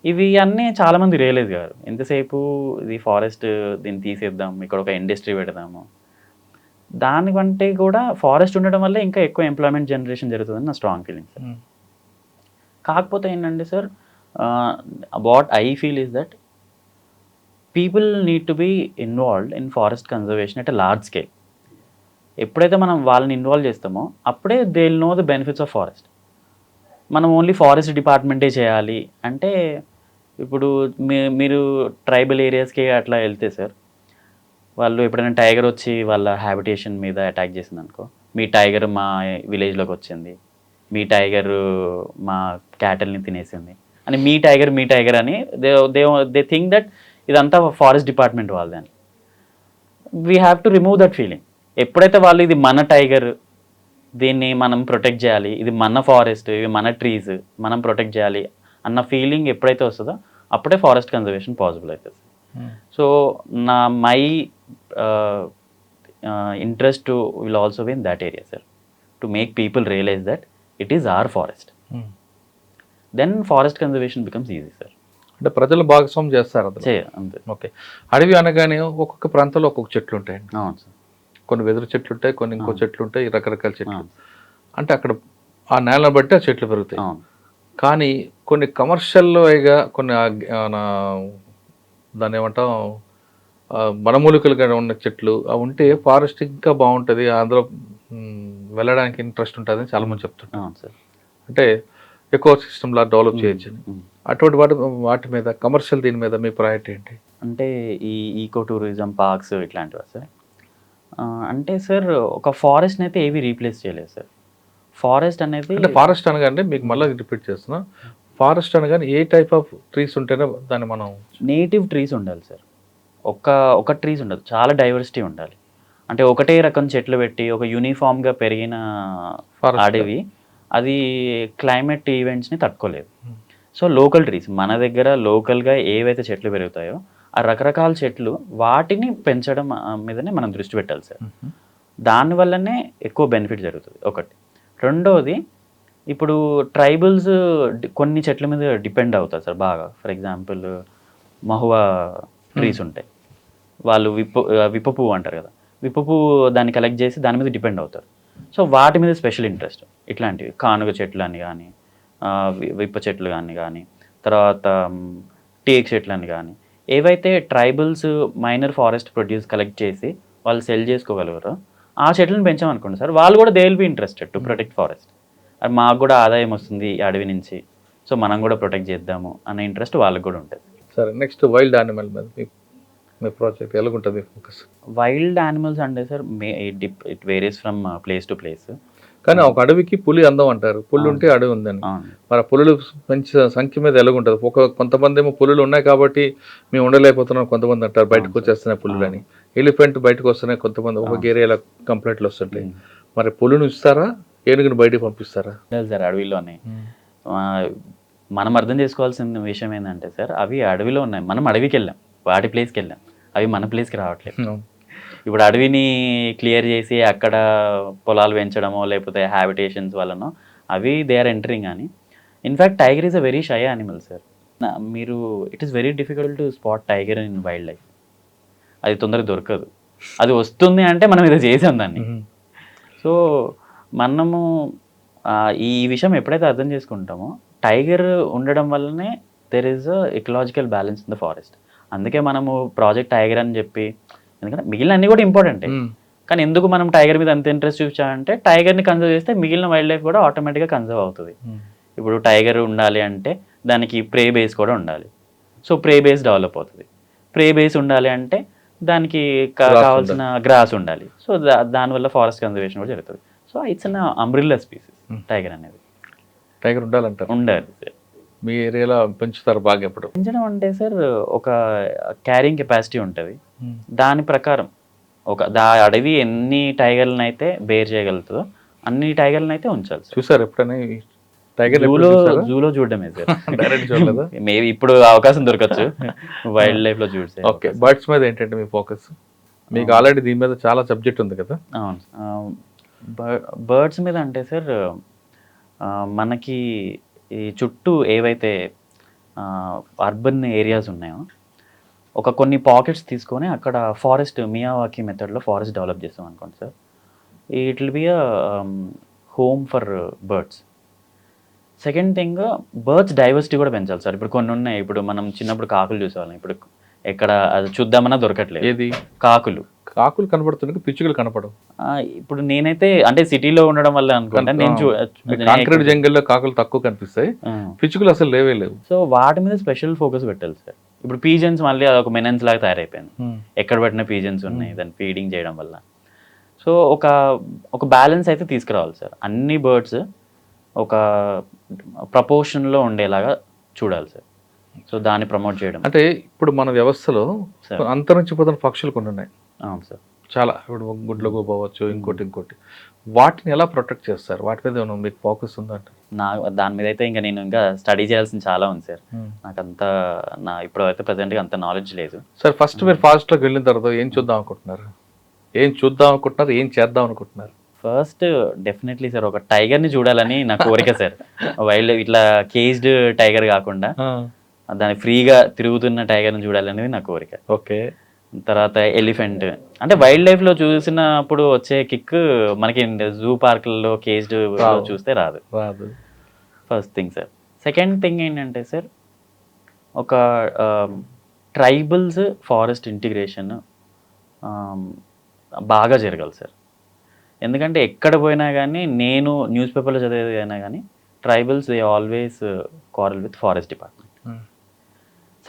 ఇవి అన్నీ చాలామంది రియలైజ్ కాదు. ఎంతసేపు ఇది ఫారెస్ట్, దీన్ని తీసేద్దాం, ఇక్కడ ఒక ఇండస్ట్రీ పెడదాము, దానికంటే కూడా ఫారెస్ట్ ఉండడం వల్ల ఇంకా ఎక్కువ ఎంప్లాయ్మెంట్ జనరేషన్ జరుగుతుందని నా స్ట్రాంగ్ ఫీలింగ్ సార్. కాకపోతే ఏంటంటే sir, what I feel is that people need to be involved in forest conservation at a large scale. ఎప్పుడైతే మనం వాళ్ళని ఇన్వాల్వ్ చేస్తామో అప్పుడే they will know the benefits of forest. మనం ఓన్లీ ఫారెస్ట్ డిపార్ట్మెంటే చేయాలి అంటే, ఇప్పుడు మీరు ట్రైబల్ ఏరియాస్కి అట్లా వెళ్తే సార్, వాళ్ళు ఎప్పుడైనా టైగర్ వచ్చి వాళ్ళ హ్యాబిటేషన్ మీద అటాక్ చేసింది అనుకో, మీ టైగర్ మా విలేజ్లోకి వచ్చింది, మీ టైగర్ మా క్యాటల్ని తినేసింది అని, మీ టైగర్ అని దే థింక్ దట్ ఇదంతా ఫారెస్ట్ డిపార్ట్మెంట్ వాళ్ళదని. We have to remove that feeling. ఎప్పుడైతే వాళ్ళు ఇది మన టైగర్, దీన్ని మనం ప్రొటెక్ట్ చేయాలి, ఇది మన ఫారెస్ట్, ఇవి మన ట్రీస్, మనం ప్రొటెక్ట్ చేయాలి అన్న ఫీలింగ్ ఎప్పుడైతే వస్తుందో అప్పుడే ఫారెస్ట్ కన్జర్వేషన్ పాసిబుల్ అవుతుంది. So my interest will also be in that area sir, to make people realise that it is our forest. Then forest conservation becomes easy sir. అంటే ప్రజలు భాగస్వామ్యం చేస్తారు అంతే. ఓకే, అడవి అనగానే ఒక్కొక్క ప్రాంతంలో ఒక్కొక్క చెట్లు ఉంటాయండి. అవును సార్. కొన్ని వెదురు చెట్లు ఉంటాయి, కొన్ని ఇంకో చెట్లు ఉంటాయి, రకరకాల చెట్లు. అంటే అక్కడ ఆ నేలను బట్టి ఆ చెట్లు పెరుగుతాయి. కానీ కొన్ని కమర్షియల్గా కొన్ని దాన్ని ఏమంటాం వనమూలికలుగా ఉన్న చెట్లు అవి ఉంటే ఫారెస్ట్ ఇంకా బాగుంటుంది, అందులో వెళ్ళడానికి ఇంట్రెస్ట్ ఉంటుంది అని చాలామంది చెప్తుంటారు. అంటే ఎకో సిస్టమ్లా డెవలప్ చేయొచ్చు అని. అటువంటి వాటి మీద కమర్షియల్ దీని మీద మీ ప్రయారిటీ ఏంటి? అంటే ఈ ఈకో టూరిజం పార్క్స్ ఇట్లాంటివా సార్? అంటే సార్ ఒక ఫారెస్ట్ని అయితే ఏవి రీప్లేస్ చేయలేదు సార్. ఫారెస్ట్ అనేది అంటే ఫారెస్ట్ అనగానే మీకు మళ్ళీ రిపీట్ చేస్తున్నా, ఫారెస్ట్ అనగానే ఏ టైప్ ఆఫ్ ట్రీస్ ఉంటేనే దాన్ని మనం నేటివ్ ట్రీస్ ఉండాలి సార్. ఒక ట్రీస్ ఉండదు, చాలా డైవర్సిటీ ఉండాలి. అంటే ఒకటే రకం చెట్లు పెట్టి ఒక యూనిఫామ్గా పెరిగిన Forest. అడవి అది క్లైమేట్ ఈవెంట్స్ని తట్టుకోలేదు. సో లోకల్ ట్రీస్ మన దగ్గర లోకల్గా ఏవైతే చెట్లు పెరుగుతాయో ఆ రకరకాల చెట్లు వాటిని పెంచడం మీదనే మనం దృష్టి పెట్టాలి సార్. దానివల్లనే ఎక్కువ బెనిఫిట్ జరుగుతుంది ఒకటి. రెండోది, ఇప్పుడు ట్రైబల్స్ కొన్ని చెట్ల మీద డిపెండ్ అవుతారు సార్ బాగా. ఫర్ ఎగ్జాంపుల్ మహువా ట్రీస్ ఉంటాయి, వాళ్ళు విప్ప పువ్వు అంటారు కదా, విప్ప పువ్వు దాన్ని కలెక్ట్ చేసి దాని మీద డిపెండ్ అవుతారు. సో వాటి మీద స్పెషల్ ఇంట్రెస్ట్. ఇట్లాంటివి కానుగ చెట్లు అని కానీ, విప్ప చెట్లు కానీ తర్వాత టేక్ చెట్లు అని కానీ, ఏవైతే tribals minor forest produce collect చేసి వాళ్ళు సెల్ చేసుకోగలరో ఆ చెట్లను పెంచామనుకోండి సార్, వాళ్ళు కూడా they will be interested to protect forest. అది మాకు కూడా ఆదాయం వస్తుంది ఈ అడవి నుంచి, సో మనం కూడా ప్రొటెక్ట్ చేద్దాము అనే ఇంట్రెస్ట్ వాళ్ళకి కూడా ఉంటుంది. సరే, నెక్స్ట్ వైల్డ్ యానిమల్ మీద మీ ప్రాజెక్ట్ ఎలాగుంటుంది ఫోకస్? వైల్డ్ యానిమల్స్ అంటే sir it varies from place to place. కానీ ఒక అడవికి పులి అందం అంటారు, పులి ఉంటే అడవి ఉందని. మరి పులులు మంచి సంఖ్య మీద ఎలాగుంటుంది? కొంతమంది ఏమో పులులు ఉన్నాయి కాబట్టి మేము ఉండలేకపోతున్నాం కొంతమంది అంటారు, బయటకు వచ్చేస్తున్నాయి పులులని. ఎలిఫెంట్ బయటకు వస్తున్నాయి కొంతమంది, ఒక ఏరియాలో కంప్లైంట్లు వస్తుంటాయి. మరి పులును ఇస్తారా, ఏనుగుని బయటకు పంపిస్తారా? సార్ అడవిలోనే మనం అర్థం చేసుకోవాల్సిన విషయం ఏంటంటే సార్, అవి అడవిలో ఉన్నాయి, మనం అడవికి వెళ్ళాం, వాటి ప్లేస్కి వెళ్ళాం, అవి మన ప్లేస్కి రావట్లేదు. ఇప్పుడు అడవిని క్లియర్ చేసి అక్కడ పొలాలు పెంచడమో లేకపోతే హ్యాబిటేషన్స్ వల్లనో అవి దే ఆర్ ఎంటరింగ్. కానీ in fact tiger is a very shy animal sir. మీరు it is very difficult to spot tiger in wildlife. అది తొందరగా దొరకదు. అది వస్తుంది అంటే మనం ఏదో చేసాం దాన్ని. సో మనము ఈ విషయం ఎప్పుడైతే అర్థం చేసుకుంటామో, టైగర్ ఉండడం వల్లనే there is a ecological balance in the forest. అందుకే మనము ప్రాజెక్ట్ టైగర్ అని చెప్పి, ఎందుకంటే మిగిలిన అన్నీ కూడా ఇంపార్టెంటే, కానీ ఎందుకు మనం టైగర్ మీద అంత ఇంట్రెస్ట్ చూపించామంటే టైగర్ని కన్జర్వ్ చేస్తే మిగిలిన వైల్డ్ లైఫ్ కూడా ఆటోమేటిక్గా కన్జర్వ్ అవుతుంది. ఇప్పుడు టైగర్ ఉండాలి అంటే దానికి ప్రే బేస్ కూడా ఉండాలి. సో ప్రే బేస్ డెవలప్ అవుతుంది. ప్రే బేస్ ఉండాలి అంటే దానికి కావాల్సిన గ్రాస్ ఉండాలి. సో దానివల్ల ఫారెస్ట్ కన్జర్వేషన్ కూడా జరుగుతుంది. So it's an umbrella species tiger అనేది. టైగర్ ఉండాలంటారు? ఉండాలి. మీ ఏరియాలో పెంచుతారు బాగా? ఎప్పుడు పెంచడం అంటే సార్ ఒక క్యారింగ్ కెపాసిటీ ఉంటుంది. దాని ప్రకారం అడవి ఎన్ని టైగర్లను అయితే బేర్ చేయగలుగుతుందో అన్ని టైగర్లను అయితే ఉంచాలి. చూసారు ఎప్పుడైనా టైగర్? జూలో చూడడమే సార్, డైరెక్ట్ చూడలేదా? మేబీ ఇప్పుడు అవకాశం దొరకచ్చు వైల్డ్ లైఫ్ లో చూసే. ఓకే, బర్డ్స్ మీద ఏంటంటే మీ ఫోకస్? మీకు ఆల్రెడీ దీని మీద చాలా సబ్జెక్ట్ ఉంది కదా. అవును, బర్డ్స్ మీద అంటే సార్ మనకి ఈ చుట్టూ ఏవైతే అర్బన్ ఏరియాస్ ఉన్నాయో కొన్ని పాకెట్స్ తీసుకొని అక్కడ ఫారెస్ట్ మియావాకీ మెథడ్లో ఫారెస్ట్ డెవలప్ చేస్తాం అనుకోండి sir. It will be a home for birds. Second thing, birds diversity కూడా పెంచాలి సార్. ఇప్పుడు కొన్ని ఉన్నాయి, ఇప్పుడు మనం చిన్నప్పుడు కాకులు చూసేవాళ్ళం, ఇప్పుడు ఎక్కడ అది చూద్దామన్నా దొరకట్లేదు. ఏది? కాకులు కనపడుతున్నాయి, పిచ్చుకలు కనపడవు. ఇప్పుడు నేనైతే అంటే సిటీలో ఉండడం వల్ల అనుకుంటా, కాంక్రీట్ జంగల్లో కాకులు తక్కువ కనిపిస్తాయి, పిచ్చుకలు అసలు లేవే లేవు. సో వాటి మీద స్పెషల్ ఫోకస్ పెట్టాలి సార్. ఇప్పుడు పీజన్స్ మళ్ళీ అదొక మెనెన్స్ లాగా తయారైపోయింది, ఎక్కడ పెట్టిన పీజన్స్ ఉన్నాయి, దాన్ని ఫీడింగ్ చేయడం వల్ల. సో ఒక బ్యాలెన్స్ అయితే తీసుకురావాలి సార్. అన్ని బర్డ్స్ ఒక ప్రపోర్షన్లో ఉండేలాగా చూడాలి సార్. సో దాన్ని ప్రమోట్ చేయడం. అంటే ఇప్పుడు మన వ్యవస్థలో అంతరించిపోతున్న పక్షులు కొన్ని ఉన్నాయి. అవును సార్, చాలా. ఇప్పుడు గుడ్లకు పోవచ్చు, ఇంకోటి. వాటిని ఎలా ప్రొటెక్ట్ చేస్తారు? వాటి మీద మీకు ఫోకస్ ఉందంటే? దాని మీద అయితే ఇంకా స్టడీ చేయాల్సింది చాలా ఉంది సార్. నాకంతా ఇప్పుడు అయితే ప్రజెంట్గా అంత నాలెడ్జ్ లేదు సార్. ఫస్ట్ మీరు ఫారెస్ట్లోకి వెళ్ళిన తర్వాత ఏం చూద్దాం అనుకుంటున్నారు? ఏం చేద్దాం అనుకుంటున్నారు? ఫస్ట్ డెఫినెట్లీ సార్ ఒక టైగర్ని చూడాలని నా కోరిక సార్. వైల్డ్ ఇట్లా కేజ్డ్ టైగర్ కాకుండా దాని ఫ్రీగా తిరుగుతున్న టైగర్ని చూడాలనేది నా కోరిక. ఓకే. తర్వాత ఎలిఫెంట్ అంటే వైల్డ్ లైఫ్లో చూసినప్పుడు వచ్చే కిక్ మనకి జూ పార్క్లలో కేజ్డ్ చూస్తే రాదు. First thing sir. Second thing ఏంటంటే సార్, ఒక ట్రైబల్స్ ఫారెస్ట్ ఇంటిగ్రేషన్ బాగా జరగాలి సార్. ఎందుకంటే ఎక్కడ పోయినా కానీ, నేను న్యూస్ పేపర్లో చదివేది అయినా కానీ, tribals they always quarrel with forest department.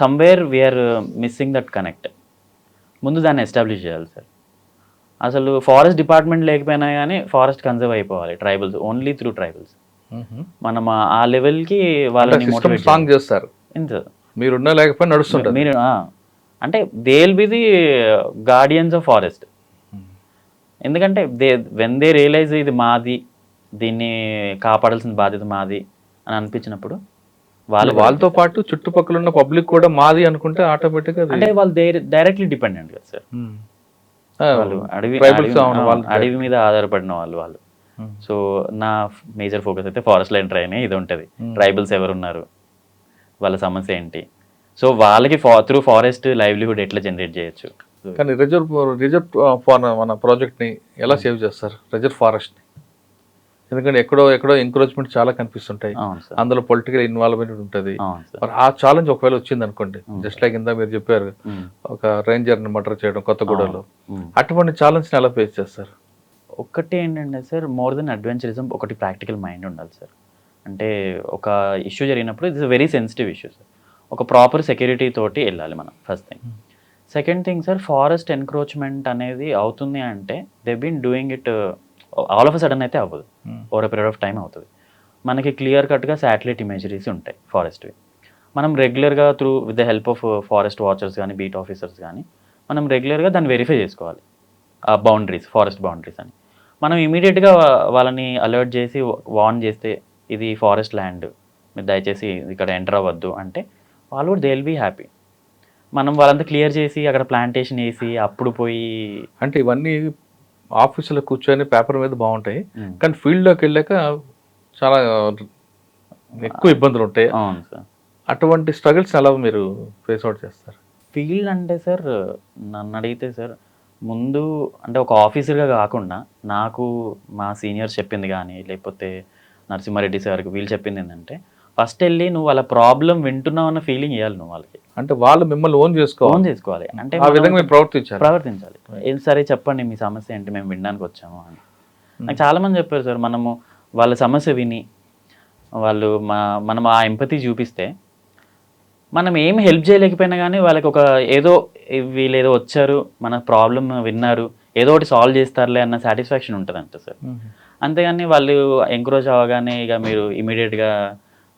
Somewhere we are missing that connect. ముందు దాన్ని ఎస్టాబ్లిష్ చేయాలి సార్. అసలు ఫారెస్ట్ డిపార్ట్మెంట్ లేకపోయినా కానీ ఫారెస్ట్ కన్జర్వ్ అయిపోవాలి, ట్రైబల్స్ ఓన్లీ త్రూ ట్రైబల్స్. మనం ఆ లెవెల్కి వాళ్ళని మోటివేట్ స్ట్రాంగ్ చేస్తారు. ఇంత మీరున్నా లేకపోయినా నడుస్తుంటారు. మీరు అంటే they will be the guardians of forest. ఎందుకంటే వెన్ దే రియలైజ్ ఇది మాది, దీన్ని కాపాడాల్సిన బాధ్యత మాది అని అనిపించినప్పుడు వాళ్ళతో పాటు చుట్టుపక్కల ఉన్న పబ్లిక్ కూడా మాది అనుకుంటే ఆటోమేటిక్గా అంటే వాళ్ళు డైరెక్ట్లీ డిపెండెంట్ కదా సార్. వాళ్ళు అడవి మీద ఆధారపడిన వాళ్ళు. సో నా మేజర్ ఫోకస్ అయితే ఫారెస్ట్ లో ఎంటర్ అయినాయి ఇది ఉంటుంది. ట్రైబల్స్ ఎవరు ఉన్నారు, వాళ్ళ సమస్య ఏంటి, సో వాళ్ళకి త్రూ ఫారెస్ట్ లైవ్లీహుడ్ ఎట్లా జనరేట్ చేయొచ్చు. కానీ రిజర్వ్ మన ప్రాజెక్ట్ ని ఎలా సేవ్ చేస్తారు రిజర్వ్ ఫారెస్ట్ ని? ఎందుకంటే ఎక్కడో ఎంకరేజ్మెంట్ చాలా కనిపిస్తుంటాయి, అందులో పొలిటికల్ ఇన్వాల్వ్మెంట్ ఉంటుంది. మరి ఆ ఛాలెంజ్ ఒకవేళ వచ్చింది అనుకోండి, జస్ట్ లైక్ ఇందా మీరు చెప్పారు ఒక రేంజర్ ని మర్డర్ చేయడం కొత్తగూడలో, అటువంటి ఛాలెంజ్ ని ఎలా ఫేస్ చేస్తారు? ఒకటి ఏంటంటే సార్, మోర్ దెన్ అడ్వెంచరిజం ఒకటి ప్రాక్టికల్ మైండ్ ఉండాలి సార్. అంటే ఒక ఇష్యూ జరిగినప్పుడు it's very sensitive issue sir, ఒక ప్రాపర్ సెక్యూరిటీ తోటి వెళ్ళాలి మనం, first thing. Second thing sir, forest encroachment అనేది అవుతుంది అంటే they been doing it all of a sudden అయితే అవ్వదు, over a period of time అవుతుంది. మనకి క్లియర్ కట్గా శాటిలైట్ ఇమేజరీస్ ఉంటాయి ఫారెస్ట్వి. మనం రెగ్యులర్గా with the help of forest watchers కానీ బీట్ ఆఫీసర్స్ కానీ మనం రెగ్యులర్గా దాన్ని వెరిఫై చేసుకోవాలి, ఆ బౌండరీస్, ఫారెస్ట్ బౌండరీస్ అని. మనం ఇమీడియట్గా వాళ్ళని అలర్ట్ చేసి వార్న్ చేస్తే ఇది ఫారెస్ట్ ల్యాండ్, మీరు దయచేసి ఇక్కడ ఎంటర్ అవ్వద్దు అంటే వాళ్ళు కూడా దే విల్ బీ హ్యాపీ. మనం వాళ్ళంతా క్లియర్ చేసి అక్కడ ప్లాంటేషన్ వేసి అప్పుడు పోయి అంటే ఇవన్నీ ఆఫీసులో కూర్చొని పేపర్ మీద బాగుంటాయి, కానీ ఫీల్డ్లోకి వెళ్ళాక చాలా ఎక్కువ ఇబ్బందులు ఉంటాయి. అవును సార్. అటువంటి స్ట్రగుల్స్ ఎలా మీరు ఫేస్ అవుట్ చేస్తారు? ఫీల్డ్ అంటే సార్ నన్ను అడిగితే సార్, ముందు అంటే ఒక ఆఫీసర్గా కాకుండా నాకు మా సీనియర్స్ చెప్పింది కానీ లేకపోతే నరసింహారెడ్డి సార్కి వీళ్ళు చెప్పింది ఏంటంటే, ఫస్ట్ వెళ్ళి నువ్వు వాళ్ళ ప్రాబ్లం వింటున్నావు అన్న ఫీలింగ్ ఇవ్వాలి నువ్వు వాళ్ళకి. అంటే వాళ్ళు మిమ్మల్ని ఓన్ చేసుకోవాలి. అంటే ఆ విధంగా మీరు ప్రవర్తించాలి. ఏం సరే చెప్పండి మీ సమస్య ఏంటి, మేము వినడానికి వచ్చాము అని. నాకు చాలా మంది చెప్పారు సార్, మనము వాళ్ళ సమస్య విని మనం ఆ ఎంపతి చూపిస్తే మనం ఏం హెల్ప్ చేయలేకపోయినా కానీ వాళ్ళకి ఒక వీళ్ళు ఏదో వచ్చారు, మన ప్రాబ్లం విన్నారు, ఏదో ఒకటి సాల్వ్ చేస్తారులే అన్న సాటిస్ఫాక్షన్ ఉంటుందంట సార్. అంతేగాని వాళ్ళు ఎంకరేజ్ అవ్వగానే ఇక మీరు ఇమీడియట్గా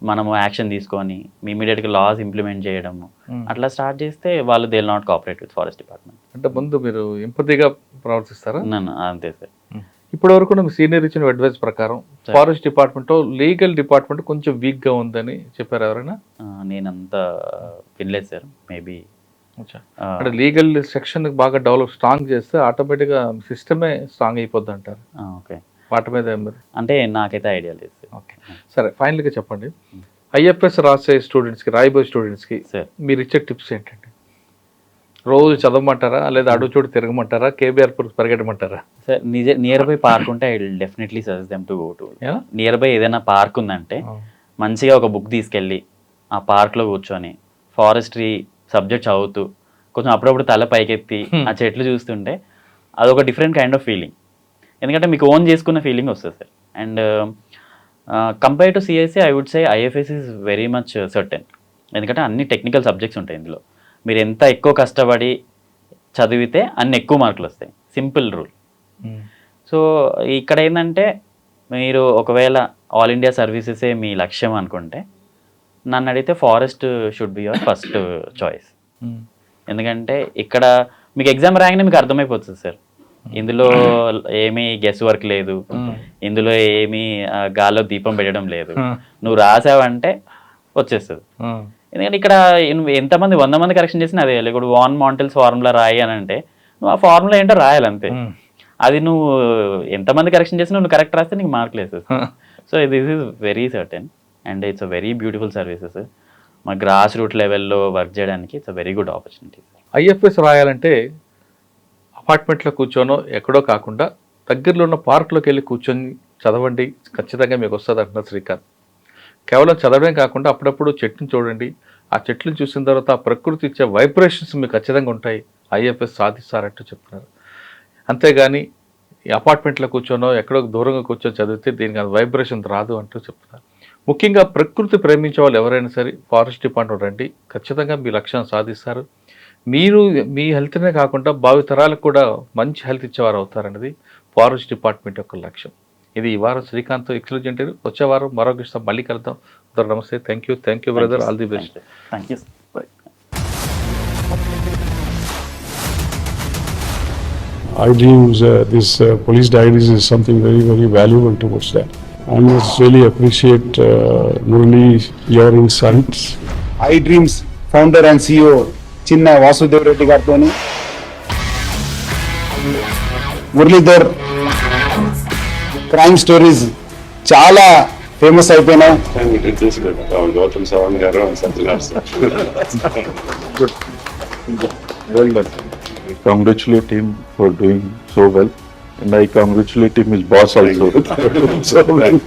మనము యాక్షన్ తీసుకొని ఇమీడియట్గా లాస్ ఇంప్లిమెంట్ చేయడము అట్లా స్టార్ట్ చేస్తే వాళ్ళు they will not cooperate with forest department. అంటే ముందు మీరు ఎంపతిగా ప్రవర్తిస్తారా? అంతే సార్. ఇప్పటి వరకు మీ సీనియర్ ఇచ్చిన అడ్వైస్ ప్రకారం ఫారెస్ట్ డిపార్ట్మెంట్ లీగల్ డిపార్ట్మెంట్ కొంచెం వీక్ గా ఉందని చెప్పారు ఎవరైనా? నేనంతా వినలేదు సార్. మేబీ అంటే లీగల్ సెక్షన్ బాగా స్ట్రాంగ్ చేస్తే ఆటోమేటిక్ గా సిస్టమే స్ట్రాంగ్ అయిపోద్ది అంటారు. ఓకే, వాటి మీద అంటే నాకైతే ఐడియా లేదు. ఓకే సరే, ఫైనల్ గా చెప్పండి, ఐఎఫ్ఎస్ రాసే స్టూడెంట్స్ కి, రాయబోయే స్టూడెంట్స్ కి మీరు ఇచ్చే టిప్స్ ఏంటంటే? రోజు చదవమంటారా, లేదా అడుగు చోటు తిరగమంటారా, కేబీఆర్ పరిగెట్టమంటారా? సార్ నియర్ బై పార్క్ ఉంటే I will definitely suggest them to go to. Nearby ఏదైనా పార్క్ ఉందంటే మంచిగా ఒక బుక్ తీసుకెళ్ళి ఆ పార్క్లో కూర్చొని ఫారెస్ట్రీ సబ్జెక్ట్ చదువుతూ కొంచెం అప్పుడప్పుడు తల పైకెత్తి ఆ చెట్లు చూస్తుంటే అదొక డిఫరెంట్ కైండ్ ఆఫ్ ఫీలింగ్. ఎందుకంటే మీకు ఓన్ చేసుకున్న ఫీలింగ్ వస్తుంది sir. And compare to CSC I would say IFS is very much certain. ఎందుకంటే అన్ని టెక్నికల్ సబ్జెక్ట్స్ ఉంటాయి ఇందులో. మీరు ఎంత ఎక్కువ కష్టపడి చదివితే అన్ని ఎక్కువ మార్కులు వస్తాయి, సింపుల్ రూల్. సో ఇక్కడ ఏంటంటే మీరు ఒకవేళ ఆల్ ఇండియా సర్వీసెసే మీ లక్ష్యం అనుకుంటే నన్ను అడిగితే forest should be your first choice. ఎందుకంటే ఇక్కడ మీకు ఎగ్జామ్ రాగానే మీకు అర్థమైపోతుంది సార్, ఇందులో ఏమీ గెస్ వర్క్ లేదు, ఇందులో ఏమీ గాల్లో దీపం పెట్టడం లేదు. నువ్వు రాసావంటే వచ్చేస్తుంది. ఎందుకంటే ఇక్కడ ఎంతమంది 100 మంది కరెక్షన్ చేసినా అదే. ఇప్పుడు వాన్ మాంటెల్స్ ఫార్ములా రాయి అని అంటే నువ్వు ఆ ఫార్ములా ఏంటో రాయాలి అంతే. అది నువ్వు ఎంతమంది కరెక్షన్ చేసినా నువ్వు కరెక్ట్ రాస్తే నీకు మార్కులు వేస్తుంది. So this is very certain and it's a very beautiful services. మా గ్రాస్ రూట్ లెవెల్లో వర్క్ చేయడానికి it's a very good opportunity. IFS రాయాలంటే అపార్ట్మెంట్లో కూర్చోనో ఎక్కడో కాకుండా దగ్గరలో ఉన్న పార్క్లోకి వెళ్ళి కూర్చొని చదవండి, ఖచ్చితంగా మీకు వస్తుంది అంటున్నారు శ్రీకాంత్. కేవలం చదవడం కాకుండా అప్పుడప్పుడు చెట్టుని చూడండి, ఆ చెట్లను చూసిన తర్వాత ఆ ప్రకృతి ఇచ్చే వైబ్రేషన్స్ మీకు ఖచ్చితంగా ఉంటాయి, ఐఎఫ్ఎస్ సాధిస్తారంటూ చెప్తున్నారు. అంతేగాని ఈ అపార్ట్మెంట్లో కూర్చోనో ఎక్కడో దూరంగా కూర్చొని చదివితే దీనికి అది వైబ్రేషన్ రాదు అంటూ చెప్తున్నారు. ముఖ్యంగా ప్రకృతి ప్రేమించే వాళ్ళు ఎవరైనా సరే ఫారెస్ట్ డిపార్ట్మెంట్ రండి, ఖచ్చితంగా మీ లక్ష్యాన్ని సాధిస్తారు. మీరు మీ హెల్త్నే కాకుండా భావితరాలకు కూడా మంచి హెల్త్ ఇచ్చేవారు అవుతారనేది ఫారెస్ట్ డిపార్ట్మెంట్ యొక్క లక్ష్యం. ఇది ఈ వారం శ్రీకాంత్ ఎక్స్క్లూజివ్ ఇంటర్వ్యూ. వచ్చే వారం మరొక విషయం మళ్ళీ కలుద్దాం. నమస్తే. Thank you brother. All the best. Thank you. iDreams, this police diaries is something very, very valuable towards that. I must really appreciate Murali, your insights. iDreams founder and CEO చిన్న వాసుదేవ్ రెడ్డి గారితో Muralidhar crime stories చాలా famous అయిపోయినాయి. Gautam Savan garu and Satyanar sir. Good. Well done. I congratulate him for doing so well, and I congratulate him his boss also. So well.